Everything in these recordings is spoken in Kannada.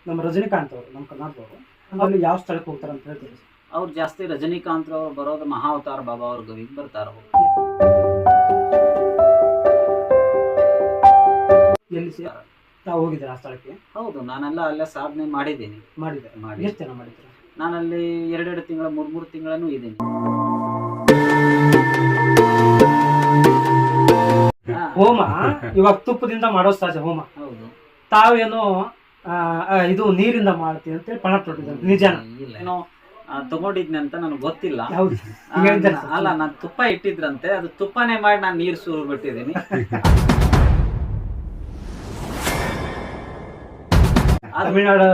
ನಮ್ಮ ರಜನಿಕಾಂತ್ ಅವರು ನಮ್ಮ ಕರ್ನಾಟಕದವರು ಅಲ್ಲಿ ಯಾವ ಸ್ಥಳಕ್ಕೆ ಹೋಗ್ತಾರೆ ಅಂತ ಹೇಳ್ತೀರಿ? ಅವ್ರು ಜಾಸ್ತಿ ರಜನಿಕಾಂತ್ ಅವ್ರು ಬರೋದು ಮಹಾವತಾರ ಬಾಬಾ ಅವ್ರ ಗವಿಗೆ ಬರ್ತಾರ. ಎಲ್ಲಿ ತಾವು ಹೋಗಿದ್ದೀರಾ ಆ ಸ್ಥಳಕ್ಕೆ? ಹೌದು, ನಾನೆಲ್ಲ ಅಲ್ಲೇ ಸಾಧನೆ ಮಾಡಿದ್ದೀನಿ. ಎಷ್ಟು ಜನ ಮಾಡಿದ್ದೀರಾ? ನಾನಲ್ಲಿ 2 ತಿಂಗಳ 3 ತಿಂಗಳನ್ನು ಇದ್ದೀನಿ. ಹೋಮ ಇವಾಗ ತುಪ್ಪದಿಂದ ಮಾಡೋ ಸಹಜ ಹೋಮ. ಹೌದು. ತಾವೇನೋ ಇದು ನೀರಿಂದ ಮಾಡ್ತೀವಿ ಅಂತ ಪಣ ತೊಟ್ಟಿದ್ದಾರೆ, ನಿಜಾನ? ಏನೋ ತಗೊಂಡಿದ್ನಿ ಅಂತ ನನಗೆ ಗೊತ್ತಿಲ್ಲ. ಅಲ್ಲ, ನಾನು ತುಪ್ಪ ಇಟ್ಟಿದ್ರಂತೆ, ಅದು ತುಪ್ಪನೇ ಮಾಡಿ ನಾನು ನೀರು ಸುರು ಬಿಟ್ಟಿದ್ದೀನಿ. ತಮಿಳ್ನಾಡು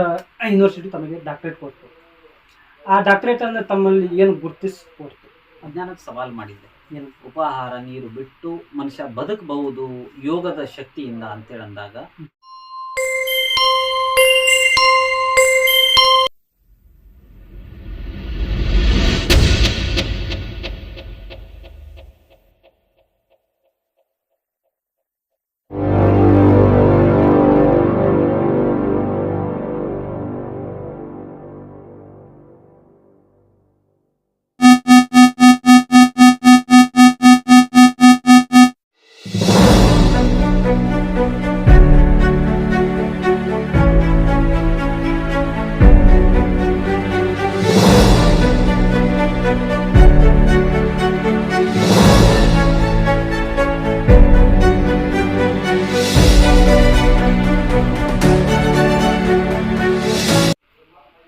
ಯೂನಿವರ್ಸಿಟಿ ತಮಗೆ ಡಾಕ್ಟರೇಟ್ ಕೊಡ್ತು. ಆ ಡಾಕ್ಟರೇಟ್ ಅಂದ್ರೆ ತಮ್ಮಲ್ಲಿ ಏನು ಗುರುತಿಸ್ಕೊಡ್ತು? ಅಜ್ಞಾನಕ್ಕೆ ಸವಾಲು ಮಾಡಿದ್ದೆ. ಏನು ಉಪಾಹಾರ ನೀರು ಬಿಟ್ಟು ಮನುಷ್ಯ ಬದುಕಬಹುದು ಯೋಗದ ಶಕ್ತಿಯಿಂದ ಅಂತೇಳಿ ಅಂದಾಗ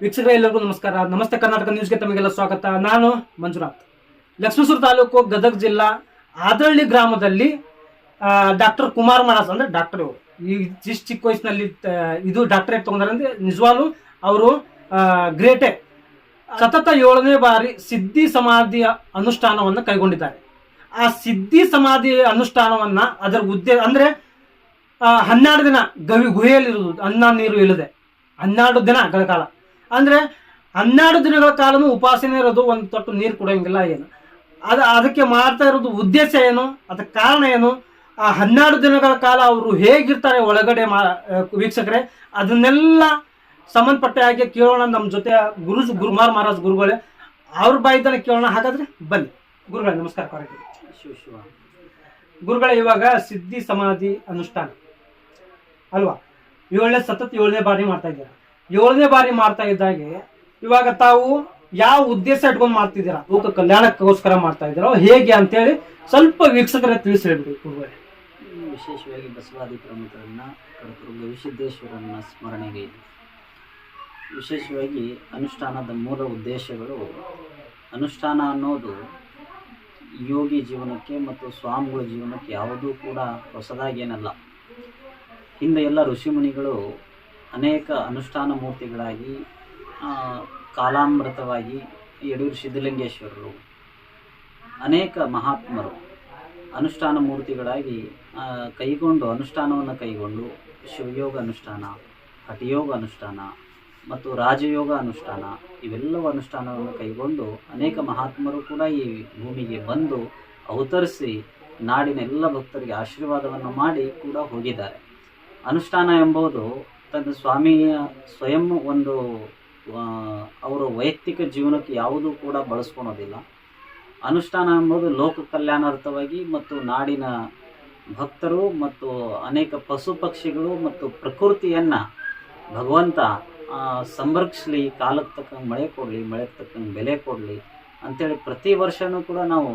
ವೀಕ್ಷಕರೇ, ಎಲ್ಲರಿಗೂ ನಮಸ್ಕಾರ. ನಮಸ್ತೆ ಕರ್ನಾಟಕ ನ್ಯೂಸ್ಗೆ ತಮಗೆಲ್ಲ ಸ್ವಾಗತ. ನಾನು ಮಂಜುನಾಥ್. ಲಕ್ಷ್ಮೀಪುರ ತಾಲೂಕು, ಗದಗ ಜಿಲ್ಲಾ, ಆದಳ್ಳಿ ಗ್ರಾಮದಲ್ಲಿ ಡಾಕ್ಟರ್ ಕುಮಾರ್ ಮಹಾರಾಜ್ ಅಂದ್ರೆ ಡಾಕ್ಟರ್ ಅವರು ಈ ಚಿಕ್ಕ ವಯಸ್ಸಿನಲ್ಲಿ ಇದು ಡಾಕ್ಟರೇಟ್ ತಗೊಂಡ್ರೆ ನಿಜವಾಗ್ಲೂ ಅವರು ಗ್ರೇಟೇ. ಸತತ 7ನೇ ಬಾರಿ ಸಿದ್ಧಿ ಸಮಾಧಿಯ ಅನುಷ್ಠಾನವನ್ನು ಕೈಗೊಂಡಿದ್ದಾರೆ. ಆ ಸಿದ್ಧಿ ಸಮಾಧಿ ಅನುಷ್ಠಾನವನ್ನ ಅದರ ಉದ್ದೇಶ ಅಂದ್ರೆ 12 ದಿನ ಗುಹೆಯಲ್ಲಿರುವುದು, ಅನ್ನ ನೀರು ಇಲ್ಲದೆ 12 ದಿನಗಳ ಕಾಲ. ಅಂದ್ರೆ 12 ದಿನಗಳ ಕಾಲನು ಉಪಾಸನೆ ಇರೋದು, ಒಂದು ತೊಟ್ಟು ನೀರು ಕುಡಿಯಂಗಿಲ್ಲ. ಏನು ಅದಕ್ಕೆ ಮಾಡ್ತಾ ಇರೋದು ಉದ್ದೇಶ ಏನು, ಅದಕ್ಕೆ ಕಾರಣ ಏನು, ಆ 12 ದಿನಗಳ ಕಾಲ ಅವರು ಹೇಗಿರ್ತಾರೆ ಒಳಗಡೆ ವೀಕ್ಷಕರೇ, ಅದನ್ನೆಲ್ಲ ಸಂಬಂಧಪಟ್ಟ ಹಾಗೆ ಕೇಳೋಣ. ನಮ್ಮ ಜೊತೆ ಕುಮಾರ್ ಮಹಾರಾಜ್ ಗುರುಗಳೇ, ಅವ್ರ ಬಾಯಿದ್ದಾನೆ ಕೇಳೋಣ. ಹಾಗಾದ್ರೆ ಬನ್ನಿ ಗುರುಗಳೇ. ನಮಸ್ಕಾರ. ಶಿವ ಗುರುಗಳೇ, ಇವಾಗ ಸಿದ್ಧಿ ಸಮಾಧಿ ಅನುಷ್ಠಾನ ಅಲ್ವಾ, ಸತತ 7ನೇ ಬಾರಿ ಮಾಡ್ತಾ ಇದ್ದೀರಾ. 7ನೇ ಬಾರಿ ಮಾಡ್ತಾ ಇದ್ದಾಗೆ ಇವಾಗ ತಾವು ಯಾವ ಉದ್ದೇಶ ಇಟ್ಕೊಂಡು ಮಾಡ್ತಿದ್ದೀರಾ? ಲೋಕ ಕಲ್ಯಾಣಕ್ಕೋಸ್ಕರ ಮಾಡ್ತಾ ಇದ್ದೀರಾ ಹೇಗೆ ಅಂತೇಳಿ ಸ್ವಲ್ಪ ವೀಕ್ಷಕರೇ ತಿಳಿಸಿ ಹೇಳ್ಬಿಡಿ ಗುರುಗಳೇ. ವಿಶೇಷವಾಗಿ ಬಸವಾದಿ ಪ್ರಮುಖರನ್ನ ಗವಿಸಿದ್ದೇಶ್ವರನ್ನ ಸ್ಮರಣೆಗೆ ವಿಶೇಷವಾಗಿ ಅನುಷ್ಠಾನದ ಮೂಲ ಉದ್ದೇಶಗಳು. ಅನುಷ್ಠಾನ ಅನ್ನೋದು ಯೋಗಿ ಜೀವನಕ್ಕೆ ಮತ್ತು ಸ್ವಾಮಿಗಳ ಜೀವನಕ್ಕೆ ಯಾವುದೂ ಕೂಡ ಹೊಸದಾಗೇನಲ್ಲ. ಹಿಂದೆ ಎಲ್ಲ ಋಷಿಮುನಿಗಳು ಅನೇಕ ಅನುಷ್ಠಾನ ಮೂರ್ತಿಗಳಾಗಿ ಕಾಲಾಮೃತವಾಗಿ ಯಡೂರು ಸಿದ್ಧಲಿಂಗೇಶ್ವರರು ಅನೇಕ ಮಹಾತ್ಮರು ಅನುಷ್ಠಾನ ಮೂರ್ತಿಗಳಾಗಿ ಅನುಷ್ಠಾನವನ್ನು ಕೈಗೊಂಡು ಶಿವಯೋಗ ಅನುಷ್ಠಾನ, ಹಠಯೋಗ ಅನುಷ್ಠಾನ ಮತ್ತು ರಾಜಯೋಗ ಅನುಷ್ಠಾನ ಇವೆಲ್ಲವೂ ಅನುಷ್ಠಾನವನ್ನು ಕೈಗೊಂಡು ಅನೇಕ ಮಹಾತ್ಮರು ಕೂಡ ಈ ಭೂಮಿಗೆ ಬಂದು ಅವತರಿಸಿ ನಾಡಿನ ಎಲ್ಲ ಭಕ್ತರಿಗೆ ಆಶೀರ್ವಾದವನ್ನು ಮಾಡಿ ಕೂಡ ಹೋಗಿದ್ದಾರೆ. ಅನುಷ್ಠಾನ ಎಂಬುದು ತನ್ನ ಸ್ವಾಮಿಯ ಸ್ವಯಂ ಒಂದು ಅವರ ವೈಯಕ್ತಿಕ ಜೀವನಕ್ಕೆ ಯಾವುದೂ ಕೂಡ ಬಳಸ್ಕೊಳೋದಿಲ್ಲ. ಅನುಷ್ಠಾನ ಎಂಬುದು ಲೋಕ ಕಲ್ಯಾಣಾರ್ಥವಾಗಿ ಮತ್ತು ನಾಡಿನ ಭಕ್ತರು ಮತ್ತು ಅನೇಕ ಪಶು ಪಕ್ಷಿಗಳು ಮತ್ತು ಪ್ರಕೃತಿಯನ್ನು ಭಗವಂತ ಸಂರಕ್ಷಿಸಲಿ, ಕಾಲಕ್ಕೆ ತಕ್ಕಂಗೆ ಮಳೆ ಕೊಡಲಿ, ಮಳೆಗೆ ತಕ್ಕಂಗೆ ಬೆಲೆ ಕೊಡಲಿ ಅಂಥೇಳಿ ಪ್ರತಿ ವರ್ಷವೂ ಕೂಡ ನಾವು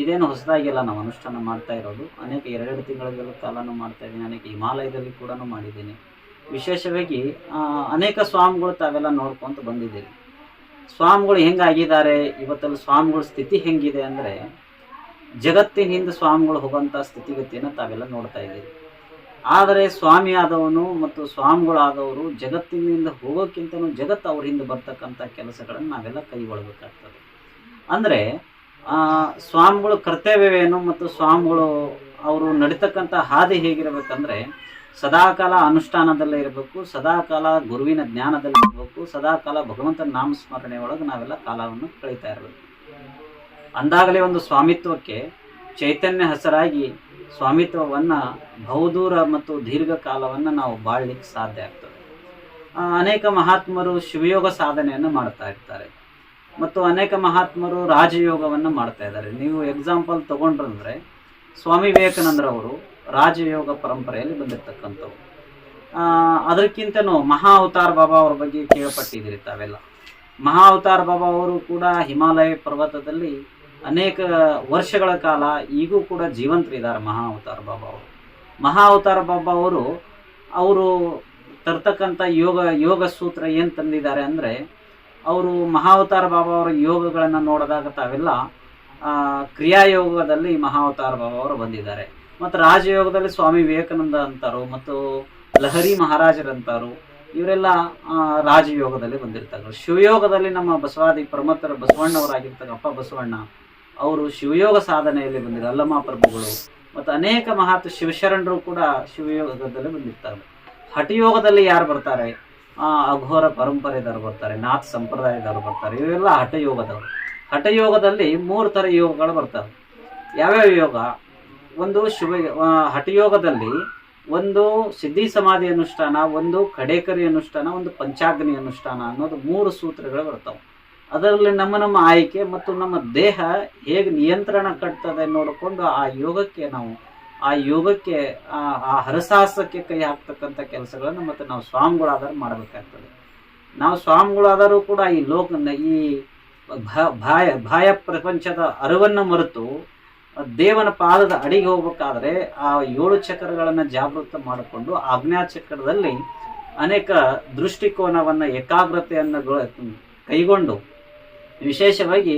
ಇದೇನು ಹೊಸದಾಗಿಲ್ಲ, ನಾವು ಅನುಷ್ಠಾನ ಮಾಡ್ತಾ ಇರೋದು. ಅನೇಕ 2 ತಿಂಗಳ ಕಾಲನೂ ಮಾಡ್ತಾ ಇದ್ದೀನಿ. ಅನೇಕ ಹಿಮಾಲಯದಲ್ಲಿ ಕೂಡ ಮಾಡಿದ್ದೀನಿ. ವಿಶೇಷವಾಗಿ ಅನೇಕ ಸ್ವಾಮಿಗಳು ತಾವೆಲ್ಲ ನೋಡ್ಕೊಂತ ಬಂದಿದ್ದೀರಿ. ಸ್ವಾಮಿಗಳು ಹೆಂಗಾಗಿದ್ದಾರೆ, ಇವತ್ತಲ್ಲಿ ಸ್ವಾಮಿಗಳ ಸ್ಥಿತಿ ಹೆಂಗಿದೆ ಅಂದರೆ ಜಗತ್ತಿನಿಂದ ಸ್ವಾಮಿಗಳು ಹೋಗೋಂಥ ಸ್ಥಿತಿಗತಿಯನ್ನು ತಾವೆಲ್ಲ ನೋಡ್ತಾ ಇದ್ದೀರಿ. ಆದರೆ ಸ್ವಾಮಿ ಆದವನು ಮತ್ತು ಸ್ವಾಮಿಗಳಾದವರು ಜಗತ್ತಿನಿಂದ ಹೋಗೋಕ್ಕಿಂತನೂ ಜಗತ್ತು ಅವ್ರ ಹಿಂದೆ ಬರ್ತಕ್ಕಂಥ ಕೆಲಸಗಳನ್ನು ನಾವೆಲ್ಲ ಕೈಗೊಳ್ಳಬೇಕಾಗ್ತದೆ. ಅಂದರೆ ಸ್ವಾಮಿಗಳು ಕರ್ತವ್ಯವೇನು ಮತ್ತು ಸ್ವಾಮಿಗಳು ಅವರು ನಡೀತಕ್ಕಂಥ ಹಾದಿ ಹೇಗಿರಬೇಕಂದ್ರೆ ಸದಾಕಾಲ ಅನುಷ್ಠಾನದಲ್ಲೇ ಇರಬೇಕು, ಸದಾಕಾಲ ಗುರುವಿನ ಜ್ಞಾನದಲ್ಲಿ ಇರಬೇಕು, ಸದಾಕಾಲ ಭಗವಂತನ ನಾಮಸ್ಮರಣೆ ಒಳಗೆ ನಾವೆಲ್ಲ ಕಾಲವನ್ನು ಕಳೀತಾ ಇರಬೇಕು. ಅಂದಾಗಲೇ ಒಂದು ಸ್ವಾಮಿತ್ವಕ್ಕೆ ಚೈತನ್ಯ ಹೆಸರಾಗಿ ಸ್ವಾಮಿತ್ವವನ್ನು ಬಹುದೂರ ಮತ್ತು ದೀರ್ಘಕಾಲವನ್ನು ನಾವು ಬಾಳಲಿಕ್ಕೆ ಸಾಧ್ಯ ಆಗ್ತದೆ. ಅನೇಕ ಮಹಾತ್ಮರು ಶಿವಯೋಗ ಸಾಧನೆಯನ್ನು ಮಾಡ್ತಾ ಇರ್ತಾರೆ ಮತ್ತು ಅನೇಕ ಮಹಾತ್ಮರು ರಾಜಯೋಗವನ್ನು ಮಾಡ್ತಾ ಇದ್ದಾರೆ. ನೀವು ಎಕ್ಸಾಂಪಲ್ ತಗೊಂಡ್ರಂದ್ರೆ ಸ್ವಾಮಿ ವಿವೇಕಾನಂದರವರು ರಾಜಯೋಗ ಪರಂಪರೆಯಲ್ಲಿ ಬಂದಿರತಕ್ಕಂಥವ್ರು. ಅದಕ್ಕಿಂತನೂ ಮಹಾ ಅವತಾರ್ ಬಾಬಾ ಅವ್ರ ಬಗ್ಗೆ ಕೇಳಪಟ್ಟಿದ್ದೀರಿ ತಾವೆಲ್ಲ. ಮಹಾ ಅವತಾರ್ ಬಾಬಾ ಅವರು ಕೂಡ ಹಿಮಾಲಯ ಪರ್ವತದಲ್ಲಿ ಅನೇಕ ವರ್ಷಗಳ ಕಾಲ ಈಗೂ ಕೂಡ ಜೀವಂತರಿದ್ದಾರೆ. ಮಹಾ ಅವತಾರ್ ಬಾಬಾ ಅವರು ಅವರು ತರ್ತಕ್ಕಂಥ ಯೋಗ ಸೂತ್ರ ಏನು ತಂದಿದ್ದಾರೆ ಅಂದರೆ, ಅವರು ಮಹಾವತಾರ ಬಾಬಾ ಅವರ ಯೋಗಗಳನ್ನು ನೋಡಿದಾಗ ತಾವೆಲ್ಲ ಕ್ರಿಯಾಯೋಗದಲ್ಲಿ ಮಹಾವತಾರ ಬಾಬಾ ಅವರು ಬಂದಿದ್ದಾರೆ. ಮತ್ತು ರಾಜಯೋಗದಲ್ಲಿ ಸ್ವಾಮಿ ವಿವೇಕಾನಂದ ಅಂತಾರು ಮತ್ತು ಲಹರಿ ಮಹಾರಾಜರಂತಾರು, ಇವರೆಲ್ಲ ರಾಜಯೋಗದಲ್ಲಿ ಬಂದಿರ್ತಾರೆ. ಶಿವಯೋಗದಲ್ಲಿ ನಮ್ಮ ಬಸವಾದಿ ಪ್ರಮಥರ ಬಸವಣ್ಣವರಾಗಿರ್ತಾರೆ ಅಪ್ಪ ಬಸವಣ್ಣ ಅವರು ಶಿವಯೋಗ ಸಾಧನೆಯಲ್ಲಿ ಬಂದಿದ್ದಾರೆ. ಅಲ್ಲಮ್ಮ ಪ್ರಭುಗಳು ಮತ್ತು ಅನೇಕ ಮಹಾತ್ ಶಿವಶರಣರು ಕೂಡ ಶಿವಯೋಗದಲ್ಲಿ ಬಂದಿರ್ತಾರೆ. ಹಠಯೋಗದಲ್ಲಿ ಯಾರು ಬರ್ತಾರೆ? ಅಘೋರ ಪರಂಪರೆದವರು ಬರ್ತಾರೆ, ನಾಥ್ ಸಂಪ್ರದಾಯದವರು ಬರ್ತಾರೆ. ಇವೆಲ್ಲ ಹಠಯೋಗದವರು. ಹಠಯೋಗದಲ್ಲಿ 3 ಥರ ಯೋಗಗಳು ಬರ್ತವೆ. ಯಾವ್ಯಾವ ಯೋಗ? ಒಂದು ಹಠಯೋಗದಲ್ಲಿ ಒಂದು ಸಿದ್ಧಿ ಸಮಾಧಿ ಅನುಷ್ಠಾನ, ಒಂದು ಕಡೇಕರಿ ಅನುಷ್ಠಾನ, ಒಂದು ಪಂಚಾಗ್ನಿ ಅನುಷ್ಠಾನ ಅನ್ನೋದು 3 ಸೂತ್ರಗಳು ಬರ್ತವೆ. ಅದರಲ್ಲಿ ನಮ್ಮ ಆಯ್ಕೆ ಮತ್ತು ನಮ್ಮ ದೇಹ ಹೇಗೆ ನಿಯಂತ್ರಣ ಕಟ್ತದೆ ನೋಡಿಕೊಂಡು ಆ ಯೋಗಕ್ಕೆ ಆ ಹರಸಾಹಸಕ್ಕೆ ಕೈ ಹಾಕ್ತಕ್ಕಂಥ ಕೆಲಸಗಳನ್ನು ಮತ್ತು ನಾವು ಸ್ವಾಮಿಗಳಾದರೂ ಮಾಡಬೇಕಾಗ್ತದೆ. ನಾವು ಸ್ವಾಮಿಗಳಾದರೂ ಕೂಡ ಈ ಬಾಹ್ಯ ಪ್ರಪಂಚದ ಅರಿವನ್ನು ಮರೆತು ದೇವನ ಪಾದದ ಅಡಿಗೆ ಹೋಗ್ಬೇಕಾದ್ರೆ ಆ 7 ಚಕ್ರಗಳನ್ನು ಜಾಗೃತ ಮಾಡಿಕೊಂಡು ಆಜ್ಞಾ ಚಕ್ರದಲ್ಲಿ ಅನೇಕ ದೃಷ್ಟಿಕೋನವನ್ನು ಏಕಾಗ್ರತೆಯನ್ನು ಕೈಗೊಂಡು ವಿಶೇಷವಾಗಿ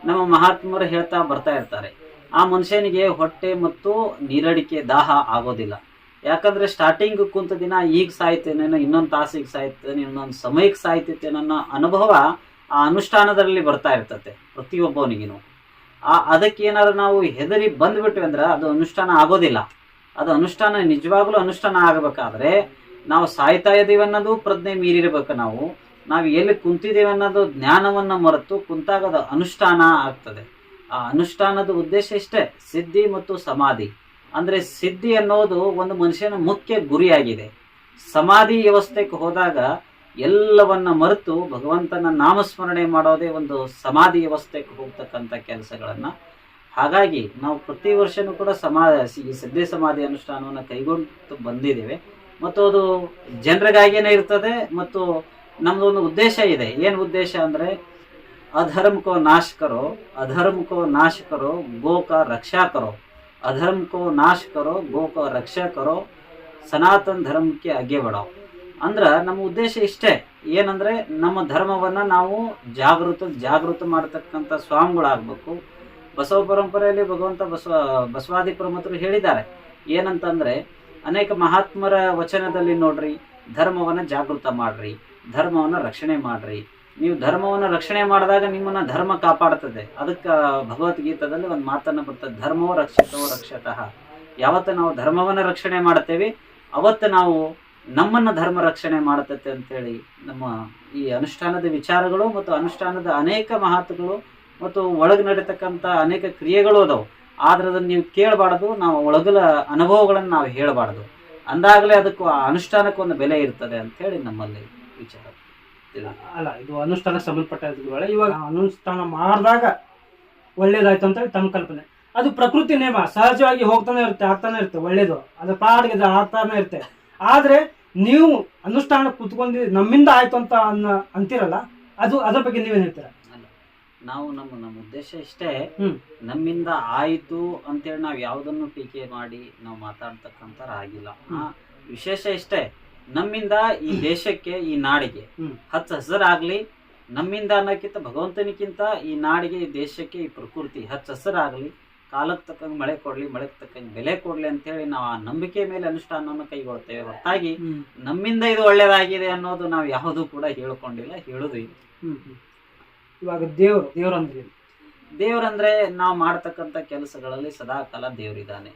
ನಮ್ಮ ಮಹಾತ್ಮರು ಹೇಳ್ತಾ ಬರ್ತಾ ಇರ್ತಾರೆ, ಆ ಮನುಷ್ಯನಿಗೆ ಹೊಟ್ಟೆ ಮತ್ತು ನೀರಡಿಕೆ ದಾಹ ಆಗೋದಿಲ್ಲ. ಯಾಕಂದ್ರೆ ಸ್ಟಾರ್ಟಿಂಗ್ ಕುಂತ ದಿನ ಈಗ ಸಾಯ್ತೇನೇನೋ, ಇನ್ನೊಂದು ತಾಸಿಗೆ ಸಾಯ್ತೇನೆ, ಇನ್ನೊಂದು ಸಮಯಕ್ಕೆ ಸಾಯ್ತೈತೇನೋ ಅನ್ನೋ ಅನುಭವ ಆ ಅನುಷ್ಠಾನದಲ್ಲಿ ಬರ್ತಾ ಇರ್ತತೆ ಪ್ರತಿಯೊಬ್ಬನಿಗೂ. ಅದಕ್ಕೆ ಏನಾದ್ರು ನಾವು ಹೆದರಿ ಬಂದ್ಬಿಟ್ವಿ ಅಂದ್ರೆ ಅದು ಅನುಷ್ಠಾನ ಆಗೋದಿಲ್ಲ. ಅದು ಅನುಷ್ಠಾನ ನಿಜವಾಗ್ಲೂ ಅನುಷ್ಠಾನ ಆಗಬೇಕಾದ್ರೆ ನಾವು ಸಾಯ್ತಾ ಇದ್ದೀವಿ ಅನ್ನೋದು ಪ್ರಜ್ಞೆ ಮೀರಿರ್ಬೇಕು. ನಾವು ಎಲ್ಲಿ ಕುಂತಿದ್ದೇವೆ ಅನ್ನೋದು ಜ್ಞಾನವನ್ನು ಮರೆತು ಕುಂತಾಗ ಅದು ಅನುಷ್ಠಾನ ಆಗ್ತದೆ. ಆ ಅನುಷ್ಠಾನದ ಉದ್ದೇಶ ಇಷ್ಟೇ, ಸಿದ್ಧಿ ಮತ್ತು ಸಮಾಧಿ. ಅಂದರೆ ಸಿದ್ಧಿ ಅನ್ನೋದು ಒಂದು ಮನುಷ್ಯನ ಮುಖ್ಯ ಗುರಿಯಾಗಿದೆ. ಸಮಾಧಿ ವ್ಯವಸ್ಥೆಗೆ ಹೋದಾಗ ಎಲ್ಲವನ್ನ ಮರೆತು ಭಗವಂತನ ನಾಮಸ್ಮರಣೆ ಮಾಡೋದೇ ಒಂದು ಸಮಾಧಿ ವ್ಯವಸ್ಥೆಗೆ ಹೋಗ್ತಕ್ಕಂಥ ಕೆಲಸಗಳನ್ನು. ಹಾಗಾಗಿ ನಾವು ಪ್ರತಿ ವರ್ಷನೂ ಕೂಡ ಈ ಸಿದ್ಧಿ ಸಮಾಧಿ ಅನುಷ್ಠಾನವನ್ನು ಕೈಗೊಂಡು ಬಂದಿದ್ದೇವೆ ಮತ್ತು ಅದು ಜನರಿಗಾಗಿಯೇ ಇರ್ತದೆ. ಮತ್ತು ನಮ್ದೊಂದು ಉದ್ದೇಶ ಇದೆ. ಏನು ಉದ್ದೇಶ ಅಂದರೆ अधर्म को नाश करो, अधर्म को नाश करो, गो का रक्षा करो, अधर्म को नाश करो, गो का रक्षा करो, ಸನಾತನ ಧರ್ಮಕ್ಕೆ ಆಗೆ ಬಡಾವ್. ಅಂದ್ರೆ ನಮ್ಮ ಉದ್ದೇಶ ಇಷ್ಟೇ. ಏನಂದ್ರೆ ನಮ್ಮ ಧರ್ಮವನ್ನ ನಾವು ಜಾಗೃತ ಮಾಡತಕ್ಕಂಥ ಸ್ವಾಮಿಗಳಾಗಬೇಕು. ಬಸವ ಪರಂಪರೆಯಲ್ಲಿ ಭಗವಂತ ಬಸವಾದಿ ಪ್ರಮಥರು ಹೇಳಿದ್ದಾರೆ ಏನಂತಂದ್ರೆ, ಅನೇಕ ಮಹಾತ್ಮರ ವಚನದಲ್ಲಿ ನೋಡ್ರಿ, ಧರ್ಮವನ್ನ ಜಾಗೃತ ಮಾಡ್ರಿ, ಧರ್ಮವನ್ನ ರಕ್ಷಣೆ ಮಾಡ್ರಿ. ನೀವು ಧರ್ಮವನ್ನು ರಕ್ಷಣೆ ಮಾಡಿದಾಗ ನಿಮ್ಮನ್ನ ಧರ್ಮ ಕಾಪಾಡ್ತದೆ. ಅದಕ್ಕೆ ಭಗವದ್ಗೀತಾದಲ್ಲಿ ಒಂದು ಮಾತನ್ನು ಬರ್ತದೆ, ಧರ್ಮೋ ರಕ್ಷತಃ. ಯಾವತ್ತು ನಾವು ಧರ್ಮವನ್ನು ರಕ್ಷಣೆ ಮಾಡ್ತೇವೆ ಅವತ್ತು ನಾವು ನಮ್ಮನ್ನ ಧರ್ಮ ರಕ್ಷಣೆ ಮಾಡ್ತತೆ ಅಂತೇಳಿ ನಮ್ಮ ಈ ಅನುಷ್ಠಾನದ ವಿಚಾರಗಳು ಮತ್ತು ಅನುಷ್ಠಾನದ ಅನೇಕ ಮಹತ್ವಗಳು ಮತ್ತು ಒಳಗೆ ನಡೀತಕ್ಕಂಥ ಅನೇಕ ಕ್ರಿಯೆಗಳು ಅದಾವು. ಆದ್ರೆ ಅದನ್ನು ನೀವು ಕೇಳಬಾರ್ದು, ನಾವು ಒಳಗಲ ಅನುಭವಗಳನ್ನು ನಾವು ಹೇಳಬಾರ್ದು. ಅಂದಾಗಲೇ ಅದಕ್ಕೂ ಆ ಅನುಷ್ಠಾನಕ್ಕೆ ಒಂದು ಬೆಲೆ ಇರ್ತದೆ ಅಂತ ಹೇಳಿ ನಮ್ಮಲ್ಲಿ ವಿಚಾರ. ಅಲ್ಲ, ಇದು ಅನುಷ್ಠಾನಕ್ಕೆ ಸಂಬಂಧಪಟ್ಟ ಇವಾಗ ಅನುಷ್ಠಾನ ಮಾಡಿದಾಗ ಒಳ್ಳೇದಾಯ್ತು ಅಂತ ಹೇಳಿ ತಮ್ಮ ಕಲ್ಪನೆ. ಅದು ಪ್ರಕೃತಿ ನೇಮ, ಸಹಜವಾಗಿ ಹೋಗ್ತಾನೆ ಇರುತ್ತೆ, ಆಗ್ತಾನೆ ಇರುತ್ತೆ. ಒಳ್ಳೇದು ಅದು ಪಾಡಿಗೆ ಆಗ್ತಾನೆ ಇರುತ್ತೆ. ಆದ್ರೆ ನೀವು ಅನುಷ್ಠಾನ ಕುತ್ಕೊಂಡು ನಮ್ಮಿಂದ ಆಯ್ತು ಅಂತ ಅಂತೀರಲ್ಲ, ಅದ್ರ ಬಗ್ಗೆ ನೀವೇನ್ ಹೇಳ್ತೀರ? ಅಲ್ಲ, ನಾವು ನಮ್ಮ ಉದ್ದೇಶ ಇಷ್ಟೇ, ನಮ್ಮಿಂದ ಆಯ್ತು ಅಂತೇಳಿ ನಾವು ಯಾವುದನ್ನು ಟೀಕೆ ಮಾಡಿ ನಾವು ಮಾತಾಡ್ತಕ್ಕಂಥ ಆಗಿಲ್ಲ. ವಿಶೇಷ ಇಷ್ಟೇ, ನಮ್ಮಿಂದ ಈ ದೇಶಕ್ಕೆ, ಈ ನಾಡಿಗೆ ಹಸರಾಗ್ಲಿ. ನಮ್ಮಿಂದ ಅನ್ನೋಕ್ಕಿಂತ ಭಗವಂತನಿಗಿಂತ ಈ ನಾಡಿಗೆ, ಈ ದೇಶಕ್ಕೆ, ಈ ಪ್ರಕೃತಿ ಹಸರಾಗ್ಲಿ. ಕಾಲಕ್ಕೆ ತಕ್ಕಂಗೆ ಮಳೆ ಕೊಡ್ಲಿ, ಮಳೆಗೆ ತಕ್ಕಂಗೆ ಬೆಲೆ ಕೊಡ್ಲಿ ಅಂತೇಳಿ ನಾವು ಆ ನಂಬಿಕೆ ಮೇಲೆ ಅನುಷ್ಠಾನವನ್ನು ಕೈಗೊಳ್ತೇವೆ. ಹೊರತಾಗಿ ನಮ್ಮಿಂದ ಇದು ಒಳ್ಳೇದಾಗಿದೆ ಅನ್ನೋದು ನಾವು ಯಾವುದೂ ಕೂಡ ಹೇಳ್ಕೊಂಡಿಲ್ಲ, ಹೇಳುದು ಇಲ್ಲ. ಇವಾಗ ದೇವ್ರಂದ್ರೆ ನಾವು ಮಾಡ್ತಕ್ಕಂಥ ಕೆಲಸಗಳಲ್ಲಿ ಸದಾಕಾಲ ದೇವ್ರಿದ್ದಾನೆ.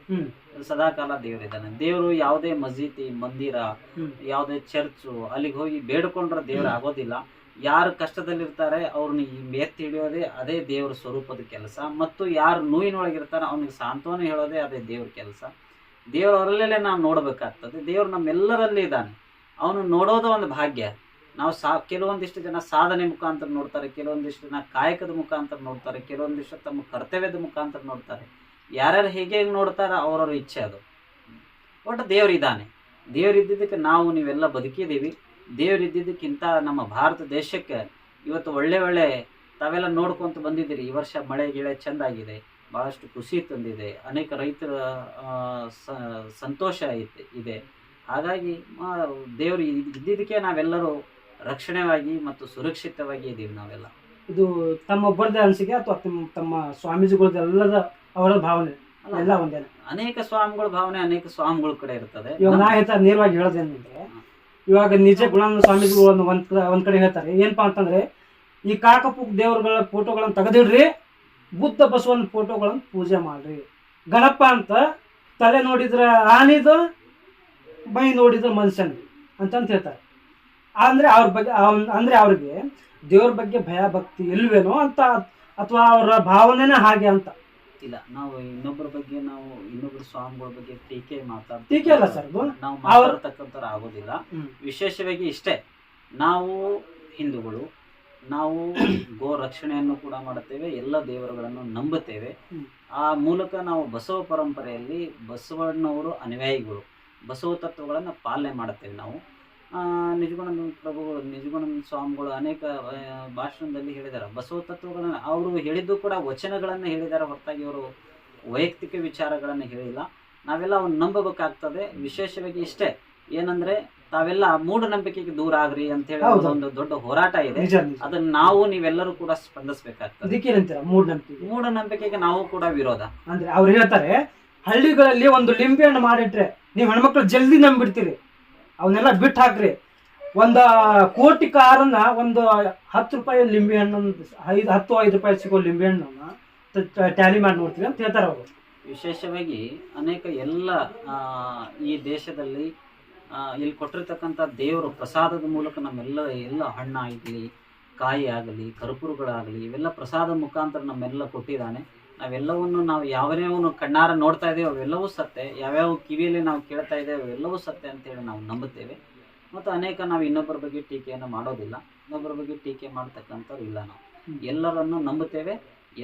ದೇವ್ರು ಯಾವುದೇ ಮಸೀದಿ, ಮಂದಿರ, ಯಾವುದೇ ಚರ್ಚು ಅಲ್ಲಿಗೆ ಹೋಗಿ ಬೇಡ್ಕೊಂಡ್ರೆ ದೇವ್ರು ಆಗೋದಿಲ್ಲ. ಯಾರು ಕಷ್ಟದಲ್ಲಿರ್ತಾರೆ ಅವ್ರನ್ನ ಎತ್ತಿ ಹಿಡಿಯೋದೇ ಅದೇ ದೇವ್ರ ಸ್ವರೂಪದ ಕೆಲಸ. ಮತ್ತು ಯಾರು ನೋವಿನೊಳಗಿರ್ತಾರೆ ಅವನಿಗೆ ಸಾಂತ್ವನ ಹೇಳೋದೇ ಅದೇ ದೇವ್ರ ಕೆಲಸ. ದೇವ್ರವರಲ್ಲೇ ನಾವು ನೋಡ್ಬೇಕಾಗ್ತದೆ. ದೇವ್ರು ನಮ್ಮೆಲ್ಲರಲ್ಲಿ ಇದ್ದಾನೆ. ಅವನು ನೋಡೋದು ಒಂದು ಭಾಗ್ಯ. ನಾವು ಕೆಲವೊಂದಿಷ್ಟು ಜನ ಸಾಧನೆ ಮುಖಾಂತರ ನೋಡ್ತಾರೆ, ಕೆಲವೊಂದಿಷ್ಟು ಜನ ಕಾಯಕದ ಮುಖಾಂತರ ನೋಡ್ತಾರೆ, ಕೆಲವೊಂದಿಷ್ಟು ತಮ್ಮ ಕರ್ತವ್ಯದ ಮುಖಾಂತರ ನೋಡ್ತಾರೆ. ಯಾರ್ಯಾರು ಹೇಗೆ ನೋಡ್ತಾರೋ ಅವ್ರವ್ರ ಇಚ್ಛೆ ಅದು. ಒಟ್ಟು ದೇವರಿದ್ದಾನೆ. ದೇವರಿದ್ದಕ್ಕೆ ನಾವು ನೀವೆಲ್ಲ ಬದುಕಿದ್ದೀವಿ. ದೇವರಿದ್ದಕ್ಕಿಂತ ನಮ್ಮ ಭಾರತ ದೇಶಕ್ಕೆ ಇವತ್ತು ಒಳ್ಳೆ ತಾವೆಲ್ಲ ನೋಡ್ಕೊಂತ ಬಂದಿದ್ದೀರಿ. ಈ ವರ್ಷ ಮಳೆ ಗಿಳೆ ಚೆಂದಾಗಿದೆ, ಭಾಳಷ್ಟು ಖುಷಿ ತಂದಿದೆ, ಅನೇಕ ರೈತರ ಸಂತೋಷ ಇದೆ. ಹಾಗಾಗಿ ದೇವರು ಇದ್ದಿದ್ದಕ್ಕೆ ನಾವೆಲ್ಲರೂ ರಕ್ಷಣೆವಾಗಿ ಮತ್ತು ಸುರಕ್ಷಿತವಾಗಿ ಇದ್ದೀವಿ ನಾವೆಲ್ಲ. ಇದು ತಮ್ಮ ಒಬ್ಬರದೇ ಅನಿಸಿಕೆ ಅಥವಾ ತಮ್ಮ ಸ್ವಾಮೀಜಿಗಳದ್ದು ಎಲ್ಲದ ಅವರ ಭಾವನೆ ಎಲ್ಲ ಒಂದೇನೆ? ಅನೇಕ ಸ್ವಾಮಿಗಳ ಭಾವನೆ ಅನೇಕ ಸ್ವಾಮಿಗಳ ಕಡೆ ಇರ್ತದೆ. ಇವಾಗ ನಾ ಹೇಳ್ತಾರೆ ನೇರವಾಗಿ ಹೇಳೋದೇನಂದ್ರೆ, ಇವಾಗ ನಿಜ ಗುಣಾನಂದ ಸ್ವಾಮೀಜಿಗಳು ಒಂದ್ ಕಡೆ ಹೇಳ್ತಾರೆ ಏನಪ್ಪಾ ಅಂತಂದ್ರೆ, ಈ ಕಾಕಪುಕ್ ದೇವರುಗಳ ಫೋಟೋಗಳನ್ನು ತೆಗೆದಿಡ್ರಿ, ಬುದ್ಧ ಬಸವನ ಫೋಟೋಗಳನ್ನು ಪೂಜೆ ಮಾಡ್ರಿ. ಗಣಪ ಅಂತ ತಲೆ ನೋಡಿದ್ರ ಆನಿದು, ಮೈ ನೋಡಿದ್ರ ಮನುಷ್ಯನ್ ಅಂತಂತ ಹೇಳ್ತಾರೆ. ಅಂದ್ರೆ ಅವ್ರ ಬಗ್ಗೆ ಅಂದ್ರೆ ಅವ್ರಿಗೆ ದೇವ್ರ ಬಗ್ಗೆ ಭಯ ಭಕ್ತಿ ಇಲ್ವೇನೋ ಅಂತ, ಅಥವಾ ಅವರ ಭಾವನೆನೇ ಹಾಗೆ ಅಂತ. ಇಲ್ಲ, ನಾವು ಇನ್ನೊಬ್ಬರ ಬಗ್ಗೆ ಇನ್ನೊಬ್ಬರ ಸ್ವಾಮಿಗಳ ಬಗ್ಗೆ ಟೀಕೆ ಟೀಕೆ ಅಲ್ಲ ಸರ್, ನಾವು ಮಾತಾಡ್ತಕ್ಕಂಥ ಆಗೋದಿಲ್ಲ. ವಿಶೇಷವಾಗಿ ಇಷ್ಟೇ, ನಾವು ಹಿಂದೂಗಳು, ನಾವು ಗೋ ರಕ್ಷಣೆಯನ್ನು ಕೂಡ ಮಾಡುತ್ತೇವೆ, ಎಲ್ಲ ದೇವರುಗಳನ್ನು ನಂಬುತ್ತೇವೆ. ಆ ಮೂಲಕ ನಾವು ಬಸವ ಪರಂಪರೆಯಲ್ಲಿ ಬಸವಣ್ಣವರು ಅನುಯಾಯಿಗಳು, ಬಸವ ತತ್ವಗಳನ್ನು ಪಾಲನೆ ಮಾಡುತ್ತೇವೆ ನಾವು. ನಿಜಗುಣಾನಂದ ಪ್ರಭುಗಳು, ನಿಜಗುಣಾನಂದ ಸ್ವಾಮಿಗಳು ಅನೇಕ ಭಾಷಣದಲ್ಲಿ ಹೇಳಿದ್ದಾರೆ ಬಸವ ತತ್ವಗಳನ್ನು. ಅವರು ಹೇಳಿದ್ದು ಕೂಡ ವಚನಗಳನ್ನು ಹೇಳಿದ್ದಾರೆ ಹೊರತಾಗಿ ಅವರು ವೈಯಕ್ತಿಕ ವಿಚಾರಗಳನ್ನು ಹೇಳಿಲ್ಲ. ನಾವೆಲ್ಲ ಅವನ್ನ ನಂಬಬೇಕಾಗ್ತದೆ. ವಿಶೇಷವಾಗಿ ಇಷ್ಟೇ ಏನಂದ್ರೆ, ತಾವೆಲ್ಲ ಮೂಢನಂಬಿಕೆಗೆ ದೂರ ಆಗ್ರಿ ಅಂತ ಹೇಳಿ ಒಂದು ದೊಡ್ಡ ಹೋರಾಟ ಇದೆ. ಅದನ್ನ ನಾವು ನೀವೆಲ್ಲರೂ ಕೂಡ ಸ್ಪಂದಿಸಬೇಕಾಗ್ತದೆ. ಮೂಢನಂಬಿಕೆಗೆ ನಾವು ಕೂಡ ವಿರೋಧ. ಅಂದ್ರೆ ಅವ್ರು ಹೇಳ್ತಾರೆ, ಹಳ್ಳಿಗಳಲ್ಲಿ ಒಂದು ಲಿಂಬೆ ಹಣ್ಣು ಮಾಡಿಟ್ರೆ ನೀವು ಹೆಣ್ಮಕ್ಳು ಜಲ್ದಿ ನಂಬಿಡ್ತೀರಿ, ಅವನ್ನೆಲ್ಲ ಬಿಟ್ಟು ಹಾಕ್ರಿ. ಒಂದು ಕೋಟಿ ಕಾರನ್ನ ಒಂದು 10 ರೂಪಾಯಿ ಲಿಂಬೆ ಹಣ್ಣು, 5 ರೂಪಾಯಿ ಸಿಗೋ ಲಿಂಬೆ ಹಣ್ಣನ್ನ ಟ್ಯಾಲಿ ಮಾಡಿ ನೋಡ್ತೀವಿ ಅಂತ ಹೇಳ್ತಾರೆ ಅವರು. ವಿಶೇಷವಾಗಿ ಅನೇಕ ಎಲ್ಲ ಈ ದೇಶದಲ್ಲಿ ಇಲ್ಲಿ ಕೊಟ್ಟಿರ್ತಕ್ಕಂಥ ದೇವರು ಪ್ರಸಾದದ ಮೂಲಕ ಎಲ್ಲ ಹಣ್ಣಾಗಲಿ, ಕಾಯಿ ಆಗಲಿ, ಕರ್ಪೂರಗಳಾಗಲಿ, ಇವೆಲ್ಲ ಪ್ರಸಾದ ಮುಖಾಂತರ ನಮ್ಮೆಲ್ಲ ಕೊಟ್ಟಿದ್ದಾನೆ. ನಾವೆಲ್ಲವನ್ನು ನಾವು ಯಾವ್ಯಾವನ್ನು ಕಣ್ಣಾರ ನೋಡ್ತಾ ಇದ್ದೇವೆ ಅವೆಲ್ಲವೂ ಸತ್ಯ, ಯಾವ್ಯಾವ ಕಿವಿಯಲ್ಲಿ ನಾವು ಕೇಳ್ತಾ ಇದ್ದೇವೆ ಅವೆಲ್ಲವೂ ಸತ್ಯ ಅಂತೇಳಿ ನಾವು ನಂಬುತ್ತೇವೆ. ಮತ್ತು ಅನೇಕ ನಾವು ಇನ್ನೊಬ್ಬರ ಬಗ್ಗೆ ಟೀಕೆಯನ್ನು ಮಾಡೋದಿಲ್ಲ, ಇನ್ನೊಬ್ಬರ ಬಗ್ಗೆ ಟೀಕೆ ಮಾಡ್ತಕ್ಕಂಥವ್ರು ಇಲ್ಲ. ನಾವು ಎಲ್ಲರನ್ನು ನಂಬುತ್ತೇವೆ,